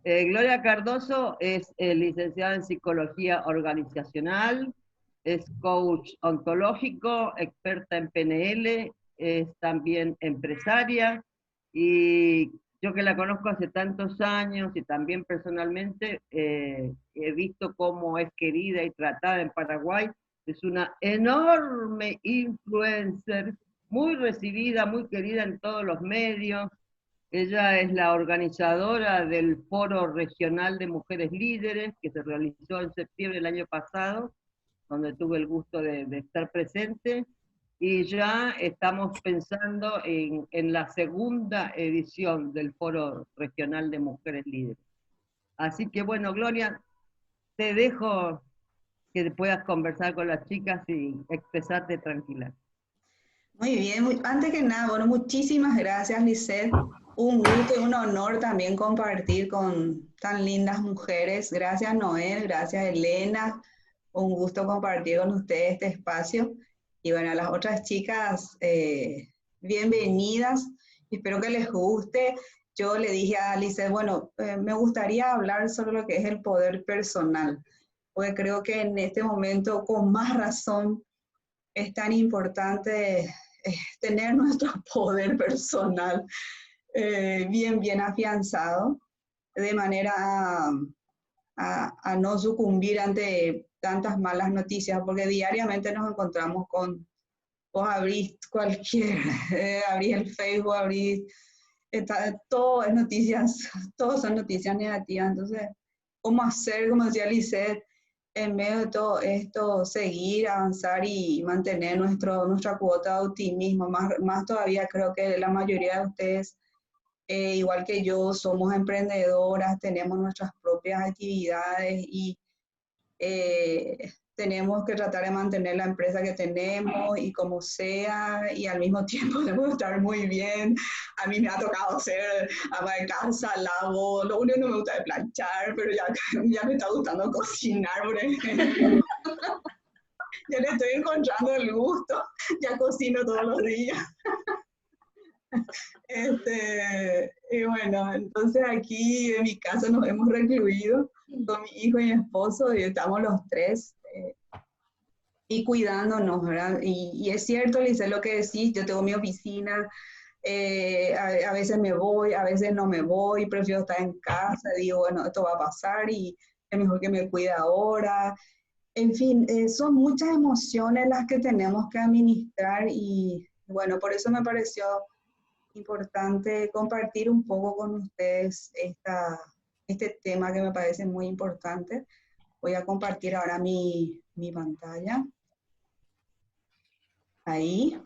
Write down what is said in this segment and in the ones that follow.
Gloria Cardoso es licenciada en Psicología Organizacional, es coach ontológico, experta en PNL, es también empresaria y yo que la conozco hace tantos años y también personalmente he visto cómo es querida y tratada en Paraguay. Es una enorme influencer, muy recibida, muy querida en todos los medios. Ella es la organizadora del Foro Regional de Mujeres Líderes que se realizó en septiembre del año pasado, donde tuve el gusto de estar presente, y ya estamos pensando en la segunda edición del Foro Regional de Mujeres Líderes. Así que bueno, Gloria, te dejo que puedas conversar con las chicas y expresarte tranquila. Muy bien, antes que nada, bueno, muchísimas gracias, Lisette. Un gusto y un honor también compartir con tan lindas mujeres. Gracias, Noel, gracias, Elena. Un gusto compartir con ustedes este espacio. Y bueno, a las otras chicas, bienvenidas. Espero que les guste. Yo le dije a Lisette, bueno, me gustaría hablar sobre lo que es el poder personal, porque creo que en este momento, con más razón, es tan importante tener nuestro poder personal bien afianzado, de manera a no sucumbir ante tantas malas noticias, porque diariamente nos encontramos con, vos abrís cualquier, abrís el Facebook, abrís, todo es noticias, todo son noticias negativas. Entonces, ¿cómo hacer, como decía Lisette, en medio de todo esto, seguir, avanzar y mantener nuestra cuota de optimismo? Más todavía creo que la mayoría de ustedes, igual que yo, somos emprendedoras, tenemos nuestras propias actividades y tenemos que tratar de mantener la empresa que tenemos y como sea, y al mismo tiempo debemos estar muy bien. A mí me ha tocado hacer ama de casa, lavo, lo único que no me gusta es planchar, pero ya me está gustando cocinar, por ejemplo. Ya le estoy encontrando el gusto, ya cocino todos los días. Y bueno, entonces aquí en mi casa nos hemos recluido con mi hijo y mi esposo y estamos los tres y cuidándonos, ¿verdad? Y es cierto, Lice, lo que decís, yo tengo mi oficina, a veces me voy, a veces no me voy, prefiero estar en casa, digo, bueno, esto va a pasar y es mejor que me cuide ahora. En fin, son muchas emociones las que tenemos que administrar y bueno, por eso me pareció importante compartir un poco con ustedes este tema que me parece muy importante. Voy a compartir ahora mi pantalla. Ahí.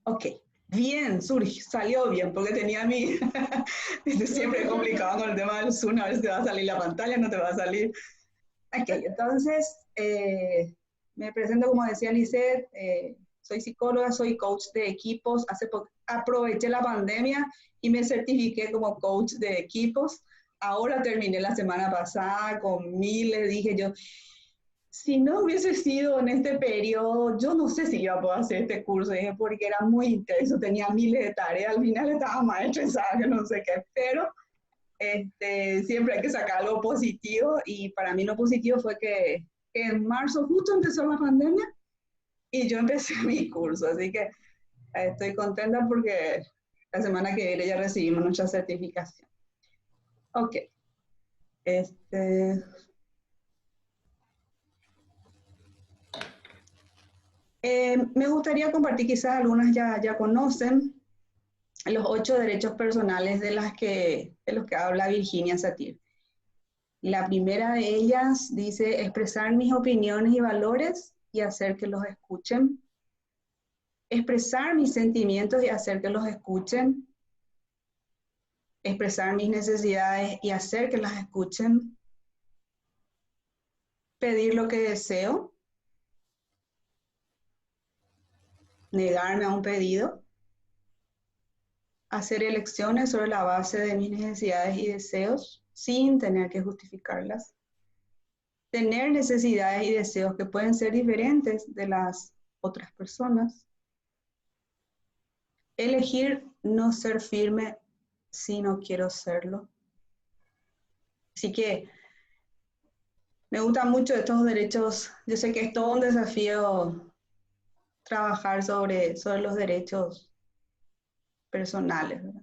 Ok. Bien, salió bien, porque tenía mi... Siempre es complicado con el tema del Zoom, a ver si te va a salir la pantalla, no te va a salir. Ok, entonces, me presento como decía Lisette, soy psicóloga, soy coach de equipos, aproveché la pandemia y me certifiqué como coach de equipos. Ahora terminé la semana pasada con miles, dije yo, si no hubiese sido en este periodo, yo no sé si iba a poder hacer este curso, dije, porque era muy intenso, tenía miles de tareas, al final estaba más estresada que no sé qué, pero siempre hay que sacar algo positivo y para mí lo positivo fue que en marzo justo empezó la pandemia y yo empecé mi curso, así que estoy contenta porque la semana que viene ya recibimos nuestra certificación. Ok, me gustaría compartir, quizás algunas ya conocen, los 8 derechos personales de los que habla Virginia Satir. La primera de ellas dice expresar mis opiniones y valores y hacer que los escuchen. Expresar mis sentimientos y hacer que los escuchen. Expresar mis necesidades y hacer que las escuchen. Pedir lo que deseo. Negarme a un pedido. Hacer elecciones sobre la base de mis necesidades y deseos sin tener que justificarlas. Tener necesidades y deseos que pueden ser diferentes de las otras personas. Elegir no ser firme si no quiero serlo. Así que me gustan mucho estos derechos. Yo sé que es todo un desafío trabajar sobre los derechos personales, ¿verdad?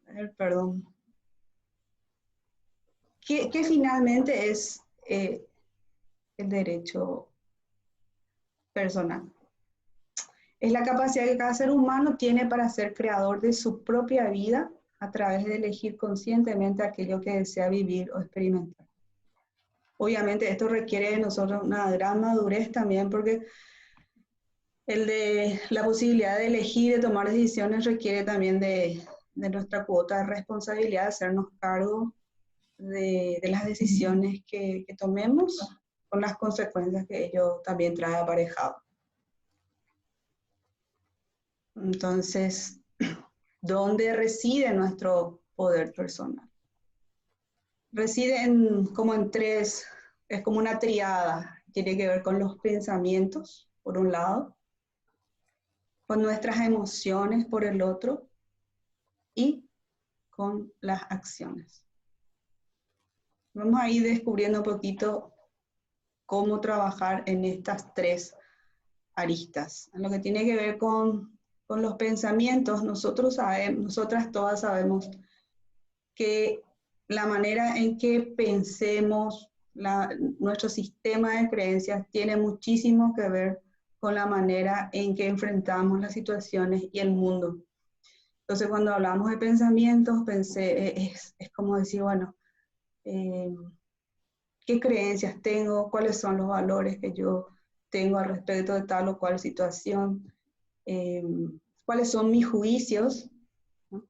A ver, perdón. ¿Qué finalmente es el derecho personal? Es la capacidad que cada ser humano tiene para ser creador de su propia vida a través de elegir conscientemente aquello que desea vivir o experimentar. Obviamente esto requiere de nosotros una gran madurez también, porque el de la posibilidad de elegir, de tomar decisiones, requiere también de nuestra cuota de responsabilidad, de hacernos cargo de las decisiones que tomemos, con las consecuencias que ello también trae aparejado. Entonces, ¿dónde reside nuestro poder personal? Reside como en tres, es como una triada. Tiene que ver con los pensamientos, por un lado, con nuestras emociones, por el otro, y con las acciones. Vamos a ir descubriendo un poquito cómo trabajar en estas tres aristas. En lo que tiene que ver con los pensamientos, nosotras todas sabemos que la manera en que pensemos, nuestro sistema de creencias tiene muchísimo que ver con la manera en que enfrentamos las situaciones y el mundo. Entonces, cuando hablamos de pensamientos, es como decir, bueno, ¿qué creencias tengo? ¿Cuáles son los valores que yo tengo al respecto de tal o cual situación? ¿Cuáles son mis juicios? ¿No?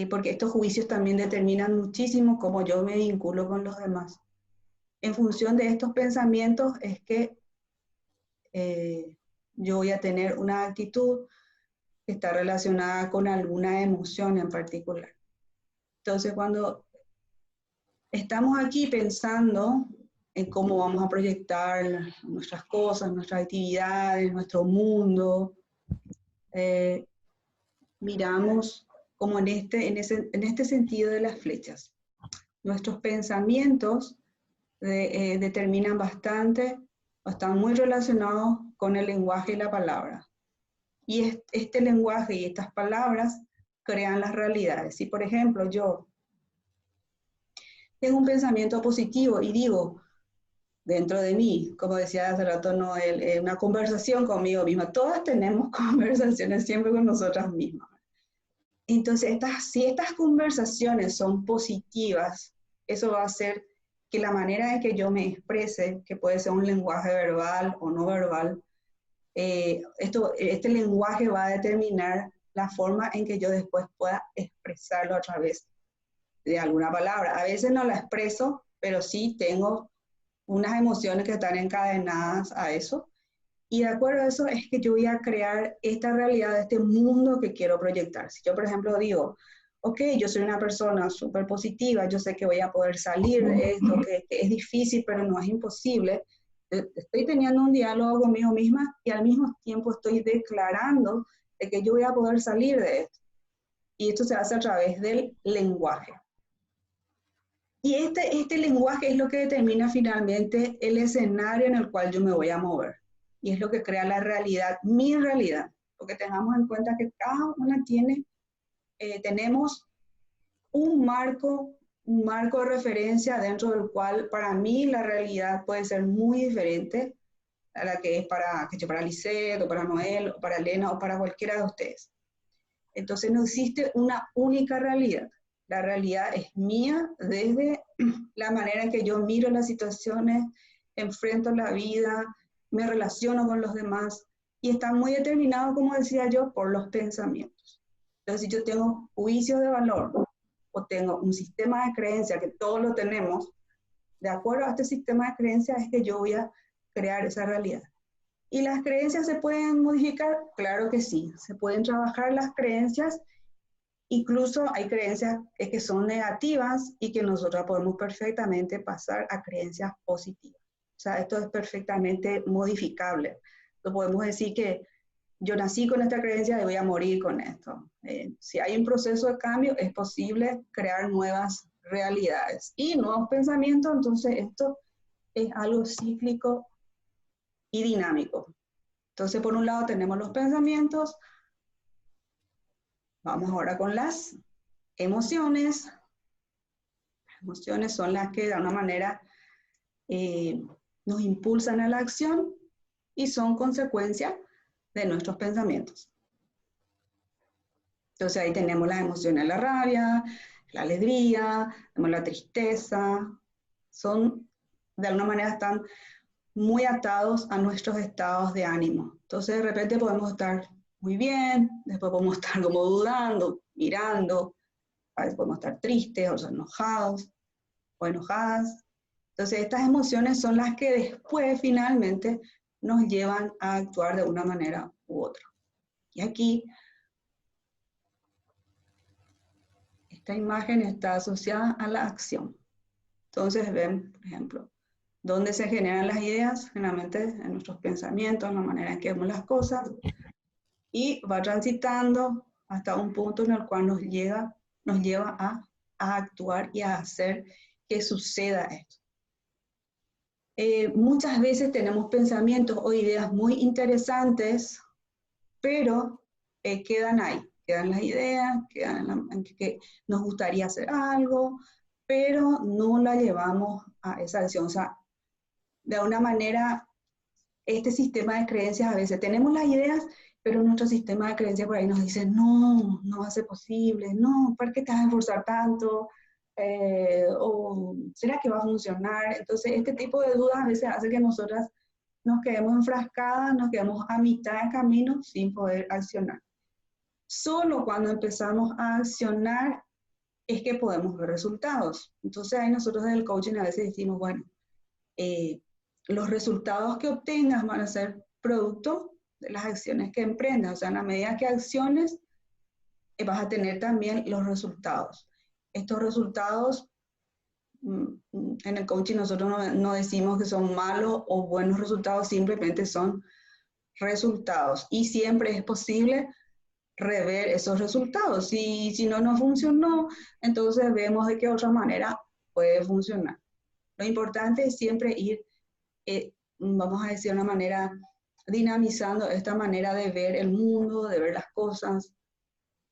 Porque estos juicios también determinan muchísimo cómo yo me vinculo con los demás. En función de estos pensamientos es que yo voy a tener una actitud que está relacionada con alguna emoción en particular. Entonces, cuando estamos aquí pensando en cómo vamos a proyectar nuestras cosas, nuestras actividades, nuestro mundo, miramos como en este sentido de las flechas. Nuestros pensamientos determinan bastante, o están muy relacionados con el lenguaje y la palabra. Y este lenguaje y estas palabras crean las realidades. Si, por ejemplo, yo tengo un pensamiento positivo y digo dentro de mí, como decía hace rato Noel, una conversación conmigo misma, todas tenemos conversaciones siempre con nosotras mismas. Entonces, si estas conversaciones son positivas, eso va a hacer que la manera en que yo me exprese, que puede ser un lenguaje verbal o no verbal, este lenguaje va a determinar la forma en que yo después pueda expresarlo a través de alguna palabra. A veces no la expreso, pero sí tengo unas emociones que están encadenadas a eso. Y de acuerdo a eso es que yo voy a crear esta realidad, este mundo que quiero proyectar. Si yo, por ejemplo, digo, ok, yo soy una persona súper positiva, yo sé que voy a poder salir de esto, que es difícil, pero no es imposible. Estoy teniendo un diálogo conmigo misma y al mismo tiempo estoy declarando de que yo voy a poder salir de esto. Y esto se hace a través del lenguaje. Y este lenguaje es lo que determina finalmente el escenario en el cual yo me voy a mover. Y es lo que crea la realidad, mi realidad. Porque tengamos en cuenta que cada una tenemos un marco de referencia dentro del cual para mí la realidad puede ser muy diferente a la que es para Lisette, o para Noel, o para Elena, o para cualquiera de ustedes. Entonces no existe una única realidad. La realidad es mía desde la manera en que yo miro las situaciones, enfrento la vida, me relaciono con los demás, y está muy determinado, como decía yo, por los pensamientos. Entonces, si yo tengo juicios de valor o tengo un sistema de creencias, que todos lo tenemos, de acuerdo a este sistema de creencias es que yo voy a crear esa realidad. ¿Y las creencias se pueden modificar? Claro que sí, se pueden trabajar las creencias. Incluso hay creencias que son negativas y que nosotros podemos perfectamente pasar a creencias positivas. O sea, esto es perfectamente modificable. Lo podemos decir que yo nací con esta creencia y voy a morir con esto. Si hay un proceso de cambio, es posible crear nuevas realidades y nuevos pensamientos, entonces esto es algo cíclico y dinámico. Entonces, por un lado tenemos los pensamientos, vamos ahora con las emociones. Las emociones son las que de alguna manera nos impulsan a la acción y son consecuencia de nuestros pensamientos. Entonces ahí tenemos las emociones, la rabia, la alegría, tenemos la tristeza, son, de alguna manera están muy atados a nuestros estados de ánimo. Entonces de repente podemos estar muy bien, después podemos estar como dudando, mirando, a veces podemos estar tristes o enojados o enojadas. Entonces estas emociones son las que después finalmente nos llevan a actuar de una manera u otra. Y aquí esta imagen está asociada a la acción. Entonces ven, por ejemplo, dónde se generan las ideas, generalmente en nuestros pensamientos, en la manera en que vemos las cosas, y va transitando hasta un punto en el cual nos lleva a actuar y a hacer que suceda esto. Muchas veces tenemos pensamientos o ideas muy interesantes, pero quedan ahí, quedan las ideas, quedan en que nos gustaría hacer algo, pero no la llevamos a esa acción. O sea, de alguna manera, este sistema de creencias, a veces tenemos las ideas, pero nuestro sistema de creencias por ahí nos dice, no, no va a ser posible, no, ¿para qué te vas a esforzar tanto? ¿O será que va a funcionar? Entonces, este tipo de dudas a veces hace que nosotras nos quedemos enfrascadas, nos quedemos a mitad de camino sin poder accionar. Solo cuando empezamos a accionar es que podemos ver resultados. Entonces ahí nosotros en el coaching a veces decimos, bueno, los resultados que obtengas van a ser producto de las acciones que emprendas. O sea, en la medida que acciones, vas a tener también los resultados. Estos resultados, en el coaching nosotros no decimos que son malos o buenos resultados, simplemente son resultados. Y siempre es posible rever esos resultados. Si no funcionó, entonces vemos de qué otra manera puede funcionar. Lo importante es siempre ir, vamos a decir de una manera, dinamizando esta manera de ver el mundo, de ver las cosas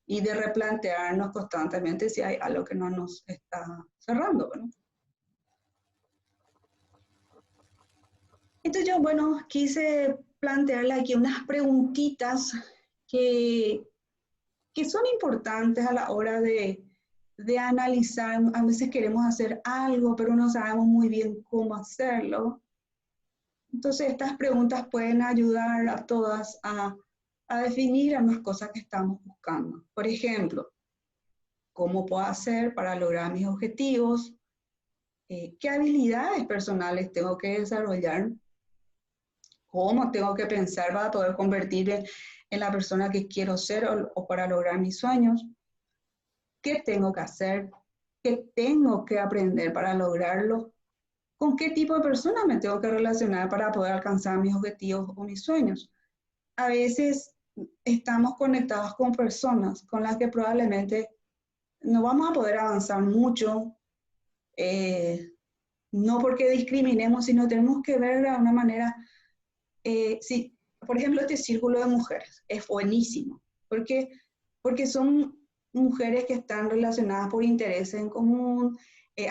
y de replantearnos constantemente si hay algo que no nos está cerrando, ¿no? Entonces yo, bueno, quise plantearle aquí unas preguntitas que son importantes a la hora de analizar. A veces queremos hacer algo, pero no sabemos muy bien cómo hacerlo. Entonces, estas preguntas pueden ayudar a todas a definir algunas cosas que estamos buscando. Por ejemplo, ¿cómo puedo hacer para lograr mis objetivos? ¿Qué habilidades personales tengo que desarrollar? ¿Cómo tengo que pensar para poder convertirme en la persona que quiero ser o para lograr mis sueños? ¿Qué tengo que hacer? ¿Qué tengo que aprender para lograrlo? ¿Con qué tipo de persona me tengo que relacionar para poder alcanzar mis objetivos o mis sueños? A veces estamos conectados con personas con las que probablemente no vamos a poder avanzar mucho, no porque discriminemos, sino tenemos que ver de alguna manera, si, por ejemplo, este círculo de mujeres es buenísimo, porque son mujeres que están relacionadas por intereses en común,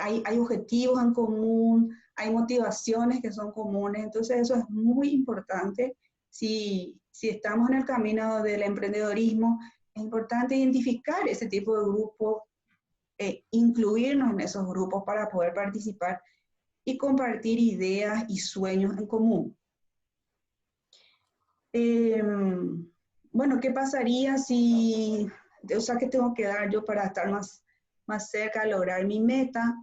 hay objetivos en común, hay motivaciones que son comunes, entonces eso es muy importante. Si estamos en el camino del emprendedorismo, es importante identificar ese tipo de grupos, incluirnos en esos grupos para poder participar y compartir ideas y sueños en común. Bueno, ¿qué pasaría si, o sea, qué tengo que dar yo para estar más cerca de lograr mi meta?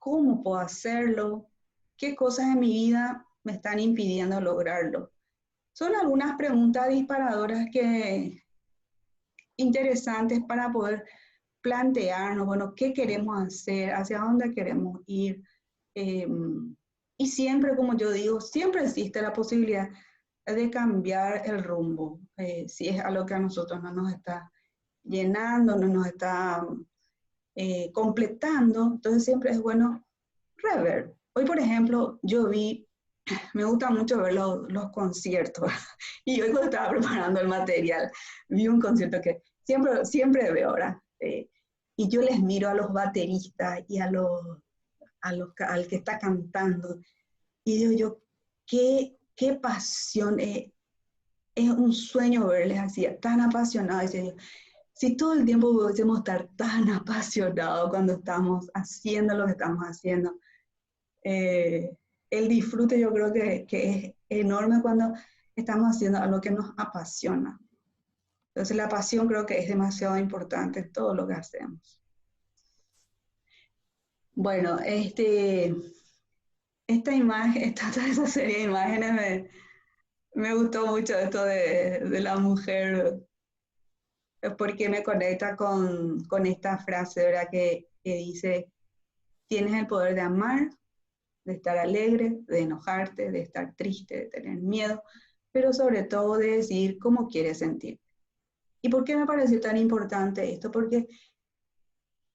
¿Cómo puedo hacerlo? ¿Qué cosas en mi vida me están impidiendo lograrlo? Son algunas preguntas disparadoras interesantes para poder plantearnos, bueno, qué queremos hacer, hacia dónde queremos ir. Y siempre, como yo digo, siempre existe la posibilidad de cambiar el rumbo. si es algo que a nosotros no nos está llenando, no nos está completando, entonces siempre es bueno rever. Hoy, por ejemplo, me gusta mucho ver los conciertos, y hoy cuando estaba preparando el material, vi un concierto que siempre veo ahora, y yo les miro a los bateristas y al que está cantando, y digo yo, qué pasión, es un sueño verles así, tan apasionados. Y si todo el tiempo pudiésemos estar tan apasionados cuando estamos haciendo lo que estamos haciendo, el disfrute yo creo que es enorme cuando estamos haciendo algo que nos apasiona. Entonces la pasión creo que es demasiado importante en todo lo que hacemos. Bueno, esta imagen, esa serie de imágenes me gustó mucho esto de la mujer, porque me conecta con esta frase, ¿verdad? Que dice, tienes el poder de amar, de estar alegre, de enojarte, de estar triste, de tener miedo, pero sobre todo de decir cómo quieres sentir. ¿Y por qué me pareció tan importante esto? Porque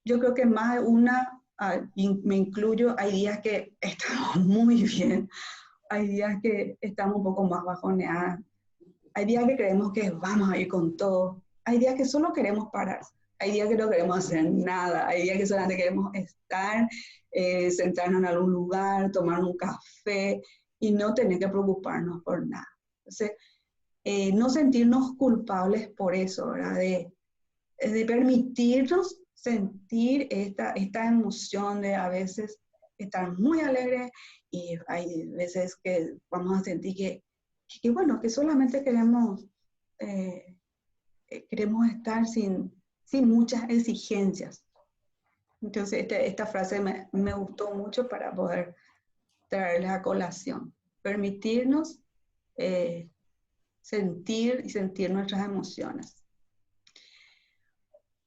yo creo que más de una, me incluyo, hay días que estamos muy bien, hay días que estamos un poco más bajoneadas, hay días que creemos que vamos a ir con todo, hay días que solo queremos parar, hay días que no queremos hacer nada, hay días que solamente queremos estar, sentarnos en algún lugar, tomar un café y no tener que preocuparnos por nada. Entonces, no sentirnos culpables por eso, ¿verdad? De permitirnos sentir esta emoción de a veces estar muy alegre, y hay veces que vamos a sentir que bueno, que solamente queremos estar sin muchas exigencias. Entonces esta frase me gustó mucho para poder traerles a colación. Permitirnos sentir y sentir nuestras emociones.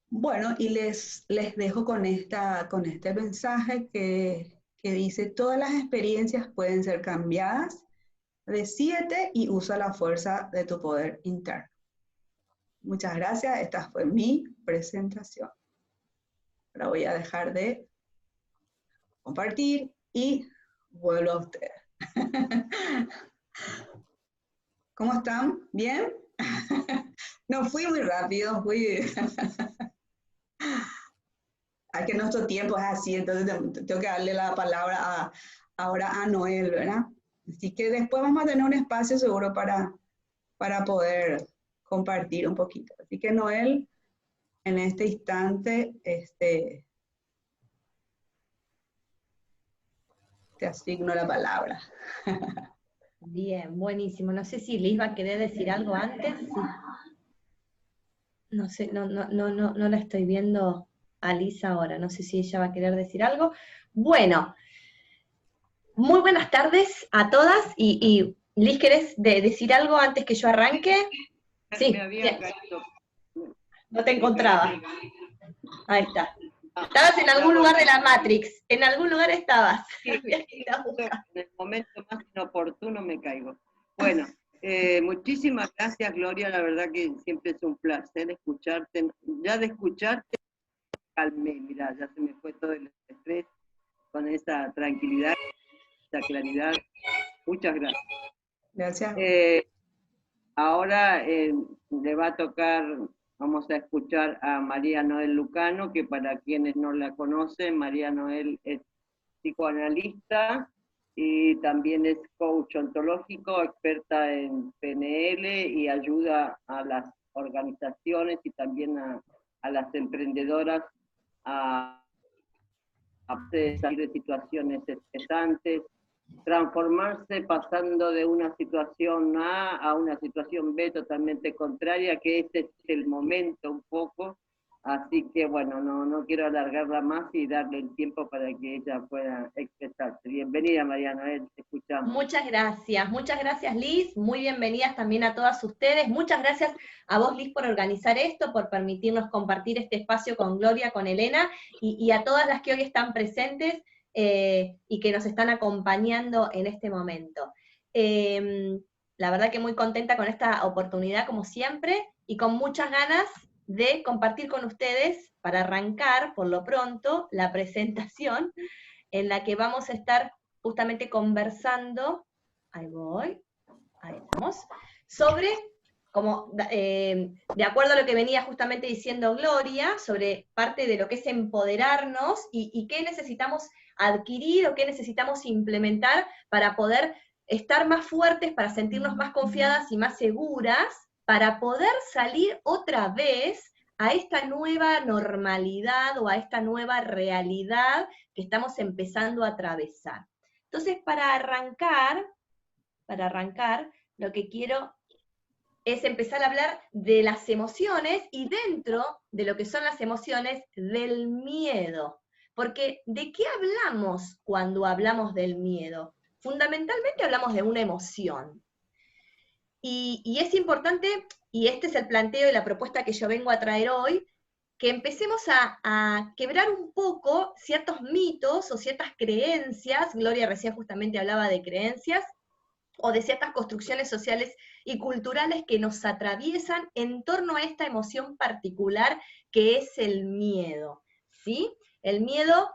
Bueno, y les dejo con este mensaje que dice, todas las experiencias pueden ser cambiadas, decídete y usa la fuerza de tu poder interno. Muchas gracias, esta fue mi presentación. Ahora voy a dejar de compartir y vuelvo a ustedes. ¿Cómo están? ¿Bien? No fui muy rápido, a que nuestro tiempo es así, entonces tengo que darle la palabra ahora a Noel, ¿verdad? Así que después vamos a tener un espacio seguro para poder compartir un poquito. Así que Noel, en este instante, te asigno la palabra. Bien, buenísimo. No sé si Liz va a querer decir algo antes. Sí. No sé, no la estoy viendo a Liz ahora. No sé si ella va a querer decir algo. Bueno, muy buenas tardes a todas. Y Liz, ¿querés decir algo antes que yo arranque? Sí, me había caído. No te encontraba. Ahí está. Estabas en algún lugar de la Matrix. En algún lugar estabas. En el momento más inoportuno me caigo. Bueno, muchísimas gracias, Gloria. La verdad que siempre es un placer escucharte. Ya de escucharte, calmé. Mirá, ya se me fue todo el estrés con esa tranquilidad, esa claridad. Muchas gracias. Gracias. Ahora le va a tocar, vamos a escuchar a María Noel Lucano, que para quienes no la conocen, María Noel es psicoanalista y también es coach ontológico, experta en PNL y ayuda a las organizaciones y también a las emprendedoras a salir de situaciones estresantes, transformarse pasando de una situación A una situación B totalmente contraria, que este es el momento un poco. Así que bueno, no quiero alargarla más y darle el tiempo para que ella pueda expresarse. Bienvenida, María Noel, te escuchamos. Muchas gracias Liz, muy bienvenidas también a todas ustedes. Muchas gracias a vos, Liz, por organizar esto, por permitirnos compartir este espacio con Gloria, con Elena, y a todas las que hoy están presentes y que nos están acompañando en este momento. la verdad que muy contenta con esta oportunidad, como siempre, y con muchas ganas de compartir con ustedes, para arrancar, por lo pronto, la presentación en la que vamos a estar justamente conversando, ahí voy, ahí estamos, sobre, como de acuerdo a lo que venía justamente diciendo Gloria, sobre parte de lo que es empoderarnos y qué necesitamos adquirir o qué necesitamos implementar para poder estar más fuertes, para sentirnos más confiadas y más seguras, para poder salir otra vez a esta nueva normalidad o a esta nueva realidad que estamos empezando a atravesar. Entonces, para arrancar, lo que quiero es empezar a hablar de las emociones y dentro de lo que son las emociones, del miedo. Porque, ¿de qué hablamos cuando hablamos del miedo? Fundamentalmente hablamos de una emoción. Y es importante, y este es el planteo y la propuesta que yo vengo a traer hoy, que empecemos a quebrar un poco ciertos mitos o ciertas creencias. Gloria recién justamente hablaba de creencias, o de ciertas construcciones sociales y culturales que nos atraviesan en torno a esta emoción particular que es el miedo, ¿sí? El miedo,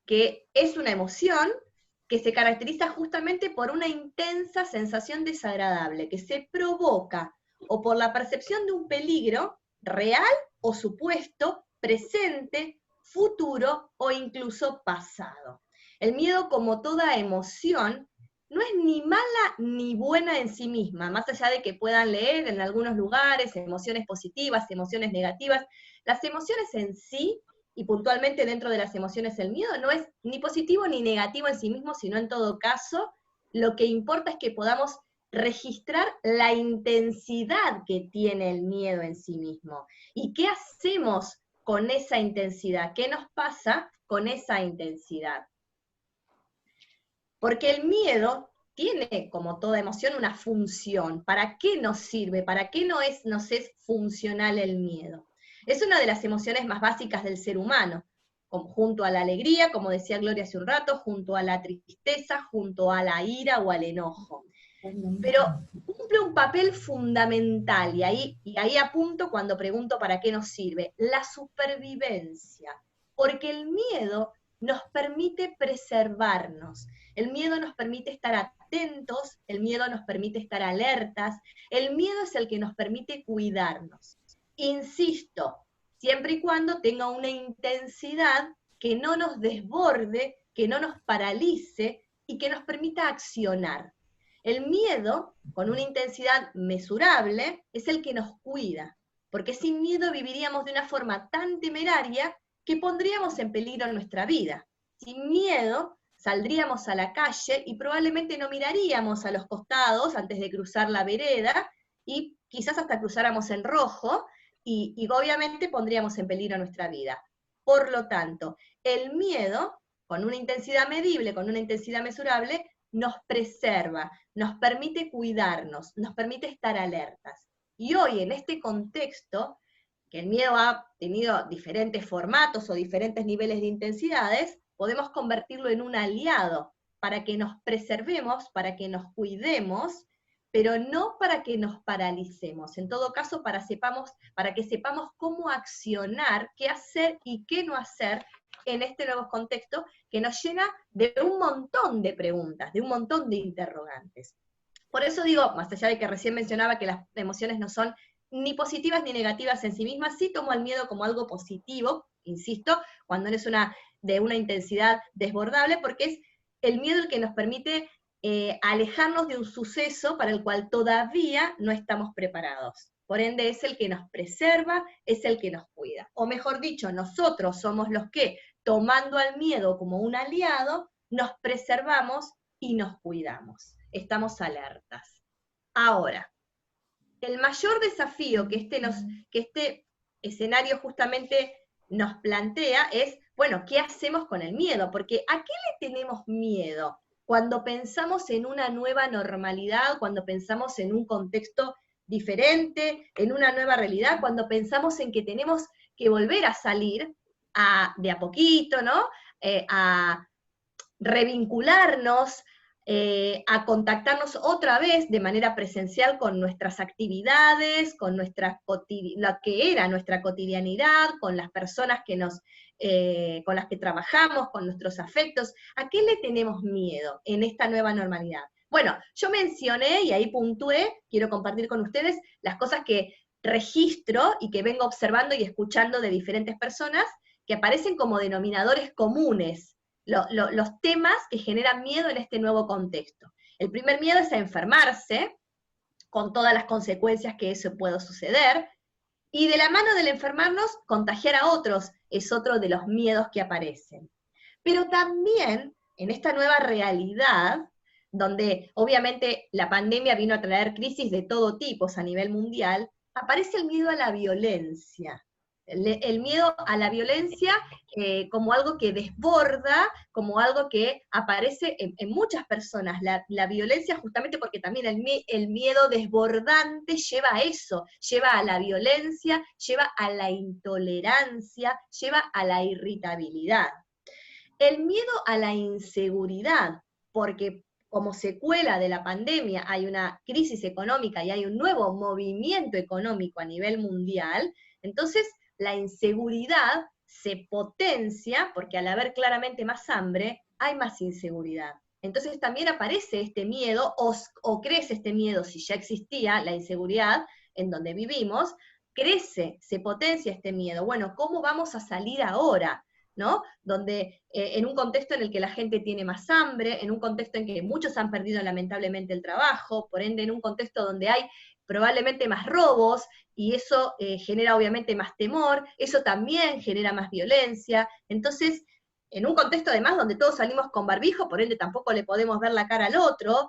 que es una emoción que se caracteriza justamente por una intensa sensación desagradable, que se provoca o por la percepción de un peligro real o supuesto, presente, futuro o incluso pasado. El miedo, como toda emoción, no es ni mala ni buena en sí misma, más allá de que puedan leer en algunos lugares emociones positivas, emociones negativas. Las emociones en sí, y puntualmente dentro de las emociones el miedo, no es ni positivo ni negativo en sí mismo, sino en todo caso, lo que importa es que podamos registrar la intensidad que tiene el miedo en sí mismo. ¿Y qué hacemos con esa intensidad? ¿Qué nos pasa con esa intensidad? Porque el miedo tiene, como toda emoción, una función. ¿Para qué nos sirve? ¿Para qué nos es funcional el miedo? Es una de las emociones más básicas del ser humano, junto a la alegría, como decía Gloria hace un rato, junto a la tristeza, junto a la ira o al enojo. Pero cumple un papel fundamental, y ahí apunto cuando pregunto para qué nos sirve: la supervivencia. Porque el miedo nos permite preservarnos, el miedo nos permite estar atentos, el miedo nos permite estar alertas, el miedo es el que nos permite cuidarnos. Insisto, siempre y cuando tenga una intensidad que no nos desborde, que no nos paralice y que nos permita accionar. El miedo, con una intensidad mesurable, es el que nos cuida, porque sin miedo viviríamos de una forma tan temeraria que pondríamos en peligro nuestra vida. Sin miedo saldríamos a la calle y probablemente no miraríamos a los costados antes de cruzar la vereda, y quizás hasta cruzáramos en rojo, y obviamente pondríamos en peligro nuestra vida. Por lo tanto, el miedo, con una intensidad medible, con una intensidad mesurable, nos preserva, nos permite cuidarnos, nos permite estar alertas. Y hoy, en este contexto, que el miedo ha tenido diferentes formatos o diferentes niveles de intensidades, podemos convertirlo en un aliado para que nos preservemos, para que nos cuidemos, pero no para que nos paralicemos. En todo caso, para que sepamos cómo accionar, qué hacer y qué no hacer en este nuevo contexto que nos llena de un montón de preguntas, de un montón de interrogantes. Por eso digo, más allá de que recién mencionaba que las emociones no son ni positivas ni negativas en sí mismas, sí tomo el miedo como algo positivo, insisto, cuando no es de una intensidad desbordable, porque es el miedo el que nos permite alejarnos de un suceso para el cual todavía no estamos preparados. Por ende, es el que nos preserva, es el que nos cuida. O mejor dicho, nosotros somos los que, tomando al miedo como un aliado, nos preservamos y nos cuidamos. Estamos alertas. Ahora, el mayor desafío que este escenario justamente nos plantea es, bueno, ¿qué hacemos con el miedo? Porque ¿a qué le tenemos miedo cuando pensamos en una nueva normalidad, cuando pensamos en un contexto diferente, en una nueva realidad, cuando pensamos en que tenemos que volver a salir de a poquito, ¿no? A revincularnos, a contactarnos otra vez de manera presencial con nuestras actividades, con lo que era nuestra cotidianidad, con las personas con las que trabajamos, con nuestros afectos. ¿A qué le tenemos miedo en esta nueva normalidad? Bueno, yo mencioné y ahí puntué, quiero compartir con ustedes las cosas que registro y que vengo observando y escuchando de diferentes personas que aparecen como denominadores comunes, los temas que generan miedo en este nuevo contexto. El primer miedo es a enfermarse, con todas las consecuencias que eso puede suceder, y de la mano del enfermarnos, contagiar a otros, es otro de los miedos que aparecen. Pero también, en esta nueva realidad, donde obviamente la pandemia vino a traer crisis de todo tipo a nivel mundial, aparece el miedo a la violencia. El miedo a la violencia como algo que desborda, como algo que aparece en muchas personas. La violencia justamente porque también el miedo desbordante lleva a eso, lleva a la violencia, lleva a la intolerancia, lleva a la irritabilidad. El miedo a la inseguridad, porque como secuela de la pandemia hay una crisis económica y hay un nuevo movimiento económico a nivel mundial, entonces la inseguridad se potencia porque al haber claramente más hambre, hay más inseguridad. Entonces también aparece este miedo, o crece este miedo, si ya existía la inseguridad en donde vivimos, crece, se potencia este miedo. Bueno, ¿cómo vamos a salir ahora? ¿No? Donde en un contexto en el que la gente tiene más hambre, en un contexto en que muchos han perdido lamentablemente el trabajo, por ende en un contexto donde hay probablemente más robos, y eso genera obviamente más temor, eso también genera más violencia. Entonces, en un contexto además donde todos salimos con barbijo, por ende tampoco le podemos ver la cara al otro,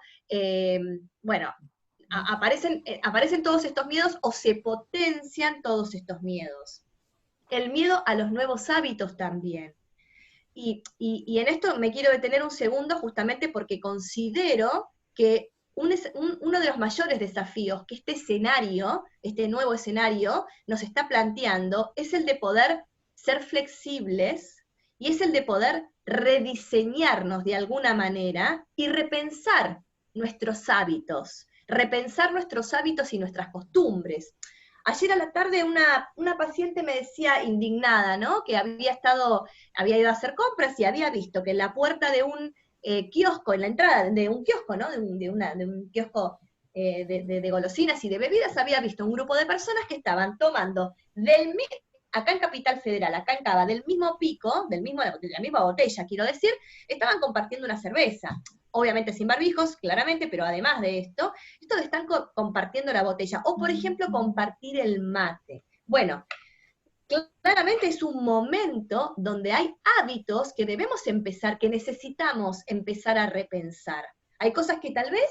bueno, aparecen todos estos miedos o se potencian todos estos miedos. El miedo a los nuevos hábitos también. Y en esto me quiero detener un segundo justamente porque considero que uno de los mayores desafíos que este escenario, este nuevo escenario, nos está planteando es el de poder ser flexibles y es el de poder rediseñarnos de alguna manera y repensar nuestros hábitos y nuestras costumbres. Ayer a la tarde una paciente me decía indignada, ¿no? Que había ido a hacer compras y había visto que en la puerta de un kiosco, en la entrada de un kiosco, ¿no? De un kiosco de golosinas y de bebidas, había visto un grupo de personas que estaban tomando acá en Capital Federal, acá en Cava, del mismo pico, de la misma botella, quiero decir, estaban compartiendo una cerveza. Obviamente sin barbijos, claramente, pero además de esto de estar compartiendo la botella, o por ejemplo, compartir el mate. Bueno, claramente es un momento donde hay hábitos que que necesitamos empezar a repensar. Hay cosas que tal vez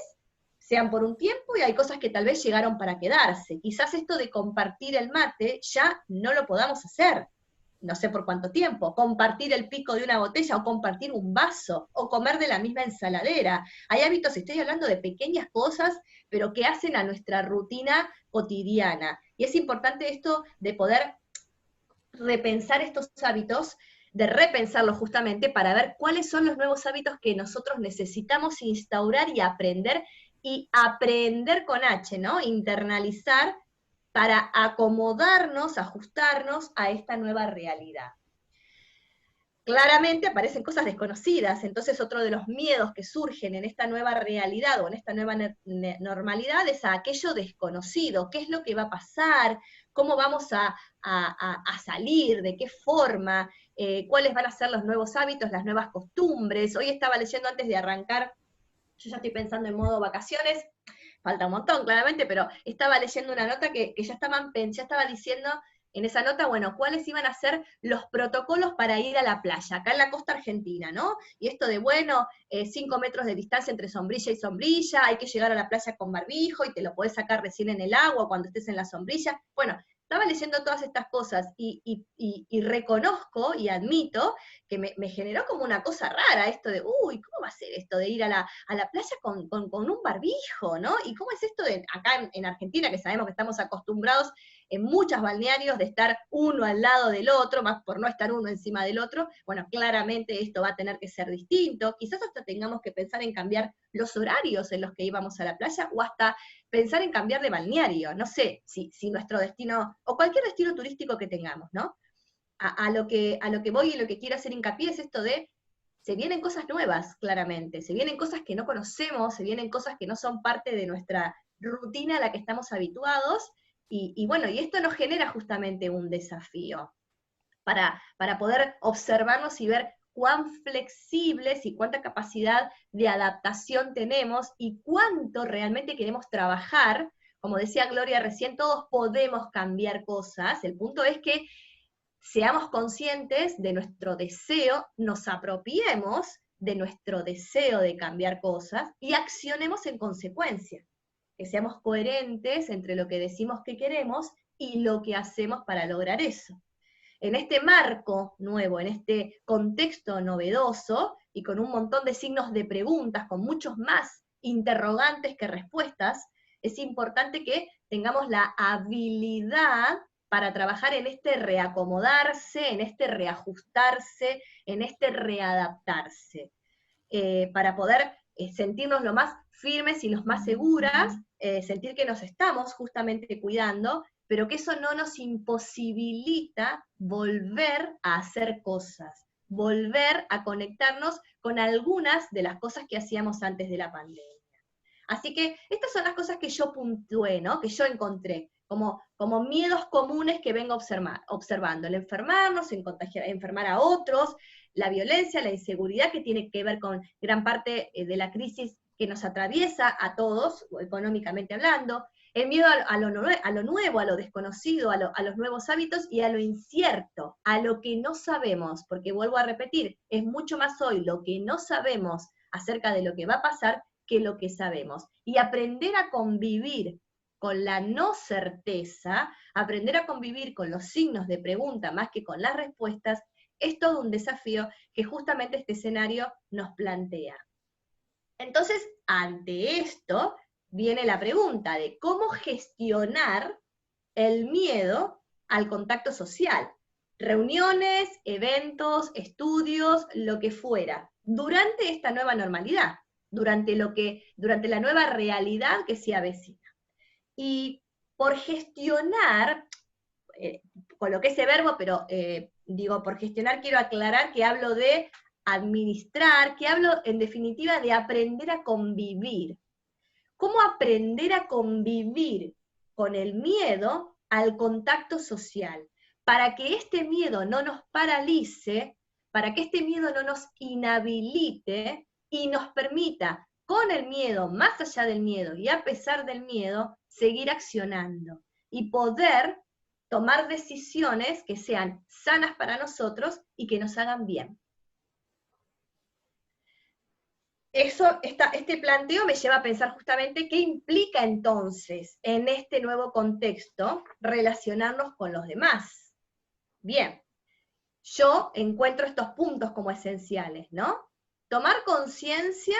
sean por un tiempo y hay cosas que tal vez llegaron para quedarse. Quizás esto de compartir el mate ya no lo podamos hacer. No sé por cuánto tiempo, compartir el pico de una botella, o compartir un vaso, o comer de la misma ensaladera. Hay hábitos, estoy hablando de pequeñas cosas, pero que hacen a nuestra rutina cotidiana. Y es importante esto de poder repensar estos hábitos, de repensarlos justamente para ver cuáles son los nuevos hábitos que nosotros necesitamos instaurar y aprender con H, ¿no? Internalizar para acomodarnos, ajustarnos a esta nueva realidad. Claramente aparecen cosas desconocidas, entonces otro de los miedos que surgen en esta nueva realidad o en esta nueva normalidad es a aquello desconocido, qué es lo que va a pasar, cómo vamos a salir, de qué forma, cuáles van a ser los nuevos hábitos, las nuevas costumbres. Hoy estaba leyendo antes de arrancar, yo ya estoy pensando en modo vacaciones, falta un montón, claramente, pero estaba leyendo una nota que ya estaba diciendo en esa nota, bueno, cuáles iban a ser los protocolos para ir a la playa, acá en la costa argentina, ¿no? Y esto de, 5 metros de distancia entre sombrilla y sombrilla, hay que llegar a la playa con barbijo y te lo podés sacar recién en el agua cuando estés en la sombrilla. Bueno, estaba leyendo todas estas cosas y reconozco y admito que me generó como una cosa rara esto de, ¿cómo va a ser esto de ir a la playa con un barbijo, ¿no? ¿Y cómo es esto de acá en Argentina, que sabemos que estamos acostumbrados en muchos balnearios de estar uno al lado del otro, más por no estar uno encima del otro. Bueno, claramente esto va a tener que ser distinto, quizás hasta tengamos que pensar en cambiar los horarios en los que íbamos a la playa, o hasta pensar en cambiar de balneario, no sé, si nuestro destino, o cualquier destino turístico que tengamos, ¿no? A lo que voy y lo que quiero hacer hincapié es esto de, se vienen cosas nuevas, claramente, se vienen cosas que no conocemos, se vienen cosas que no son parte de nuestra rutina a la que estamos habituados, y bueno, y esto nos genera justamente un desafío para poder observarnos y ver cuán flexibles y cuánta capacidad de adaptación tenemos y cuánto realmente queremos trabajar. Como decía Gloria recién, todos podemos cambiar cosas, el punto es que seamos conscientes de nuestro deseo, nos apropiemos de nuestro deseo de cambiar cosas y accionemos en consecuencia. Que seamos coherentes entre lo que decimos que queremos y lo que hacemos para lograr eso. En este marco nuevo, en este contexto novedoso, y con un montón de signos de preguntas, con muchos más interrogantes que respuestas, es importante que tengamos la habilidad para trabajar en este reacomodarse, en este reajustarse, en este readaptarse, para poder sentirnos lo más firmes y los más seguras, sentir que nos estamos justamente cuidando, pero que eso no nos imposibilita volver a hacer cosas, volver a conectarnos con algunas de las cosas que hacíamos antes de la pandemia. Así que estas son las cosas que yo puntué, ¿no? Que yo encontré, como miedos comunes que vengo observando, el enfermarnos, en contagiar, enfermar a otros, la violencia, la inseguridad que tiene que ver con gran parte de la crisis que nos atraviesa a todos, económicamente hablando, el miedo a lo nuevo, a lo desconocido, a los nuevos hábitos y a lo incierto, a lo que no sabemos, porque vuelvo a repetir, es mucho más hoy lo que no sabemos acerca de lo que va a pasar que lo que sabemos. Y aprender a convivir con la no certeza, aprender a convivir con los signos de pregunta más que con las respuestas, es todo un desafío que justamente este escenario nos plantea. Entonces, ante esto, viene la pregunta de cómo gestionar el miedo al contacto social. Reuniones, eventos, estudios, lo que fuera, durante esta nueva normalidad, durante la nueva realidad que se avecina. Y por gestionar, coloqué ese verbo, pero digo, por gestionar quiero aclarar que hablo de administrar, que hablo en definitiva de aprender a convivir. ¿Cómo aprender a convivir con el miedo al contacto social? Para que este miedo no nos paralice, para que este miedo no nos inhabilite y nos permita, con el miedo, más allá del miedo y a pesar del miedo, seguir accionando y poder tomar decisiones que sean sanas para nosotros y que nos hagan bien. Este planteo me lleva a pensar justamente qué implica entonces en este nuevo contexto relacionarnos con los demás. Bien, yo encuentro estos puntos como esenciales, ¿no? Tomar conciencia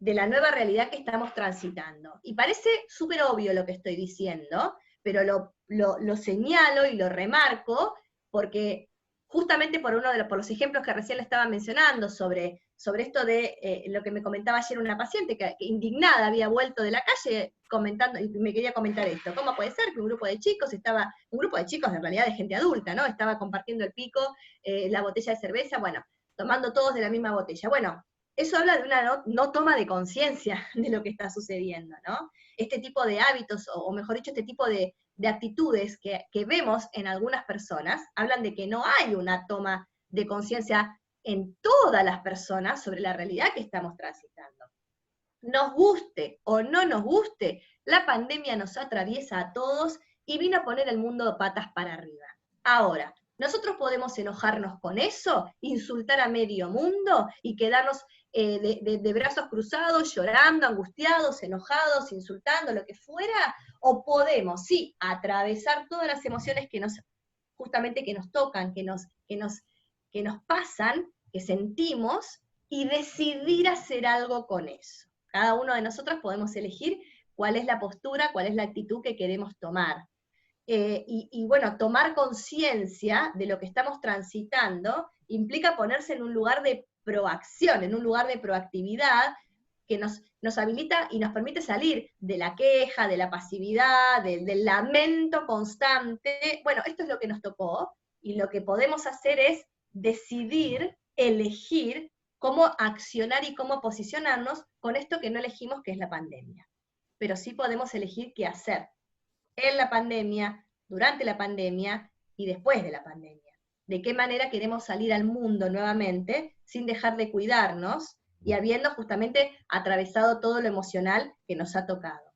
de la nueva realidad que estamos transitando. Y parece súper obvio lo que estoy diciendo, pero lo señalo y lo remarco porque justamente por los ejemplos que recién le estaba mencionando sobre esto de lo que me comentaba ayer una paciente que indignada había vuelto de la calle comentando, y me quería comentar esto, ¿cómo puede ser que un grupo de chicos en realidad de gente adulta, ¿no? Estaba compartiendo el pico, la botella de cerveza, bueno, tomando todos de la misma botella. Bueno, eso habla de una no toma de conciencia de lo que está sucediendo, ¿no? Este tipo de hábitos, o mejor dicho, este tipo de actitudes que vemos en algunas personas, hablan de que no hay una toma de conciencia en todas las personas sobre la realidad que estamos transitando. Nos guste o no nos guste, la pandemia nos atraviesa a todos y vino a poner el mundo de patas para arriba. Ahora, nosotros podemos enojarnos con eso, insultar a medio mundo y quedarnos de brazos cruzados, llorando, angustiados, enojados, insultando, lo que fuera, o podemos, sí, atravesar todas las emociones que nos tocan, que nos pasan, que sentimos, y decidir hacer algo con eso. Cada uno de nosotros podemos elegir cuál es la postura, cuál es la actitud que queremos tomar. bueno, tomar conciencia de lo que estamos transitando implica ponerse en un lugar de proacción, en un lugar de proactividad que nos habilita y nos permite salir de la queja, de la pasividad, del lamento constante. Bueno, esto es lo que nos tocó, y lo que podemos hacer es decidir, elegir cómo accionar y cómo posicionarnos con esto que no elegimos, que es la pandemia. Pero sí podemos elegir qué hacer en la pandemia, durante la pandemia y después de la pandemia. De qué manera queremos salir al mundo nuevamente sin dejar de cuidarnos y habiendo justamente atravesado todo lo emocional que nos ha tocado.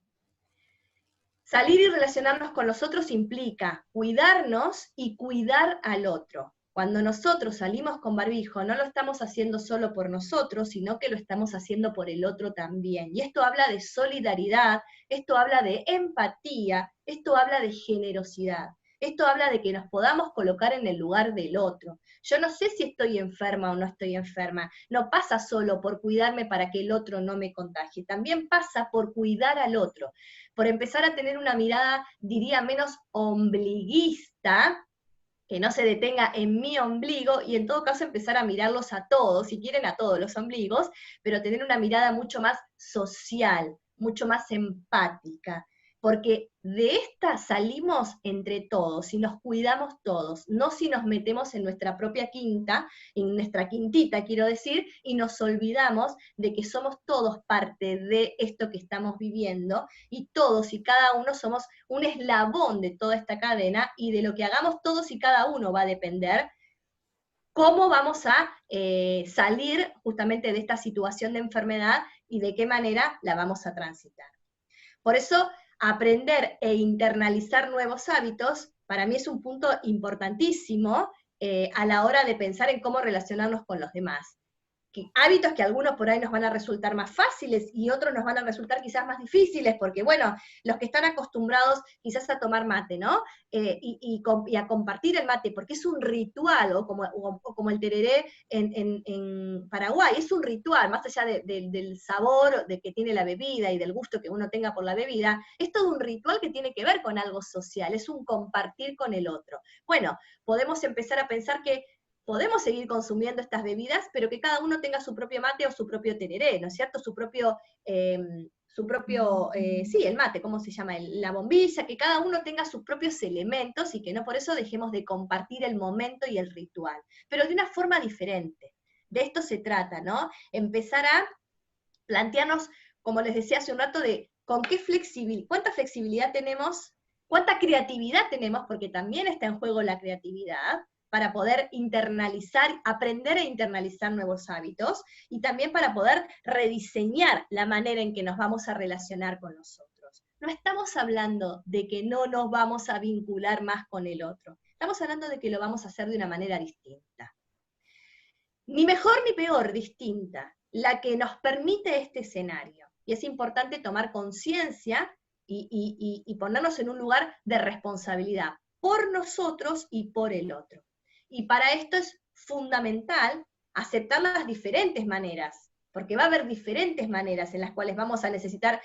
Salir y relacionarnos con los otros implica cuidarnos y cuidar al otro. Cuando nosotros salimos con barbijo, no lo estamos haciendo solo por nosotros, sino que lo estamos haciendo por el otro también. Y esto habla de solidaridad, esto habla de empatía, esto habla de generosidad. Esto habla de que nos podamos colocar en el lugar del otro. Yo no sé si estoy enferma o no estoy enferma. No pasa solo por cuidarme para que el otro no me contagie. También pasa por cuidar al otro. Por empezar a tener una mirada, diría, menos ombliguista, que no se detenga en mi ombligo, y en todo caso empezar a mirarlos a todos, si quieren a todos los ombligos, pero tener una mirada mucho más social, mucho más empática, porque de esta salimos entre todos, si nos cuidamos todos, no si nos metemos en nuestra propia quinta, en nuestra quintita quiero decir, y nos olvidamos de que somos todos parte de esto que estamos viviendo, y todos y cada uno somos un eslabón de toda esta cadena, y de lo que hagamos todos y cada uno va a depender cómo vamos a salir justamente de esta situación de enfermedad y de qué manera la vamos a transitar. Por eso, aprender e internalizar nuevos hábitos, para mí es un punto importantísimo a la hora de pensar en cómo relacionarnos con los demás. Hábitos que algunos por ahí nos van a resultar más fáciles y otros nos van a resultar quizás más difíciles, porque bueno, los que están acostumbrados quizás a tomar mate, ¿no? Y a compartir el mate, porque es un ritual, o como el tereré en Paraguay, es un ritual, más allá del sabor de que tiene la bebida y del gusto que uno tenga por la bebida, es todo un ritual que tiene que ver con algo social, es un compartir con el otro. Bueno, podemos empezar a pensar que podemos seguir consumiendo estas bebidas, pero que cada uno tenga su propio mate o su propio tereré, ¿no es cierto? Su propio, sí, el mate, ¿cómo se llama? La bombilla, que cada uno tenga sus propios elementos y que no por eso dejemos de compartir el momento y el ritual, pero de una forma diferente. De esto se trata, ¿no? Empezar a plantearnos, como les decía hace un rato, de cuánta flexibilidad tenemos, cuánta creatividad tenemos, porque también está en juego la creatividad, para poder internalizar, aprender a internalizar nuevos hábitos, y también para poder rediseñar la manera en que nos vamos a relacionar con los otros. No estamos hablando de que no nos vamos a vincular más con el otro, estamos hablando de que lo vamos a hacer de una manera distinta. Ni mejor ni peor, distinta, la que nos permite este escenario. Y es importante tomar conciencia y ponernos en un lugar de responsabilidad por nosotros y por el otro. Y para esto es fundamental aceptar las diferentes maneras, porque va a haber diferentes maneras en las cuales vamos a necesitar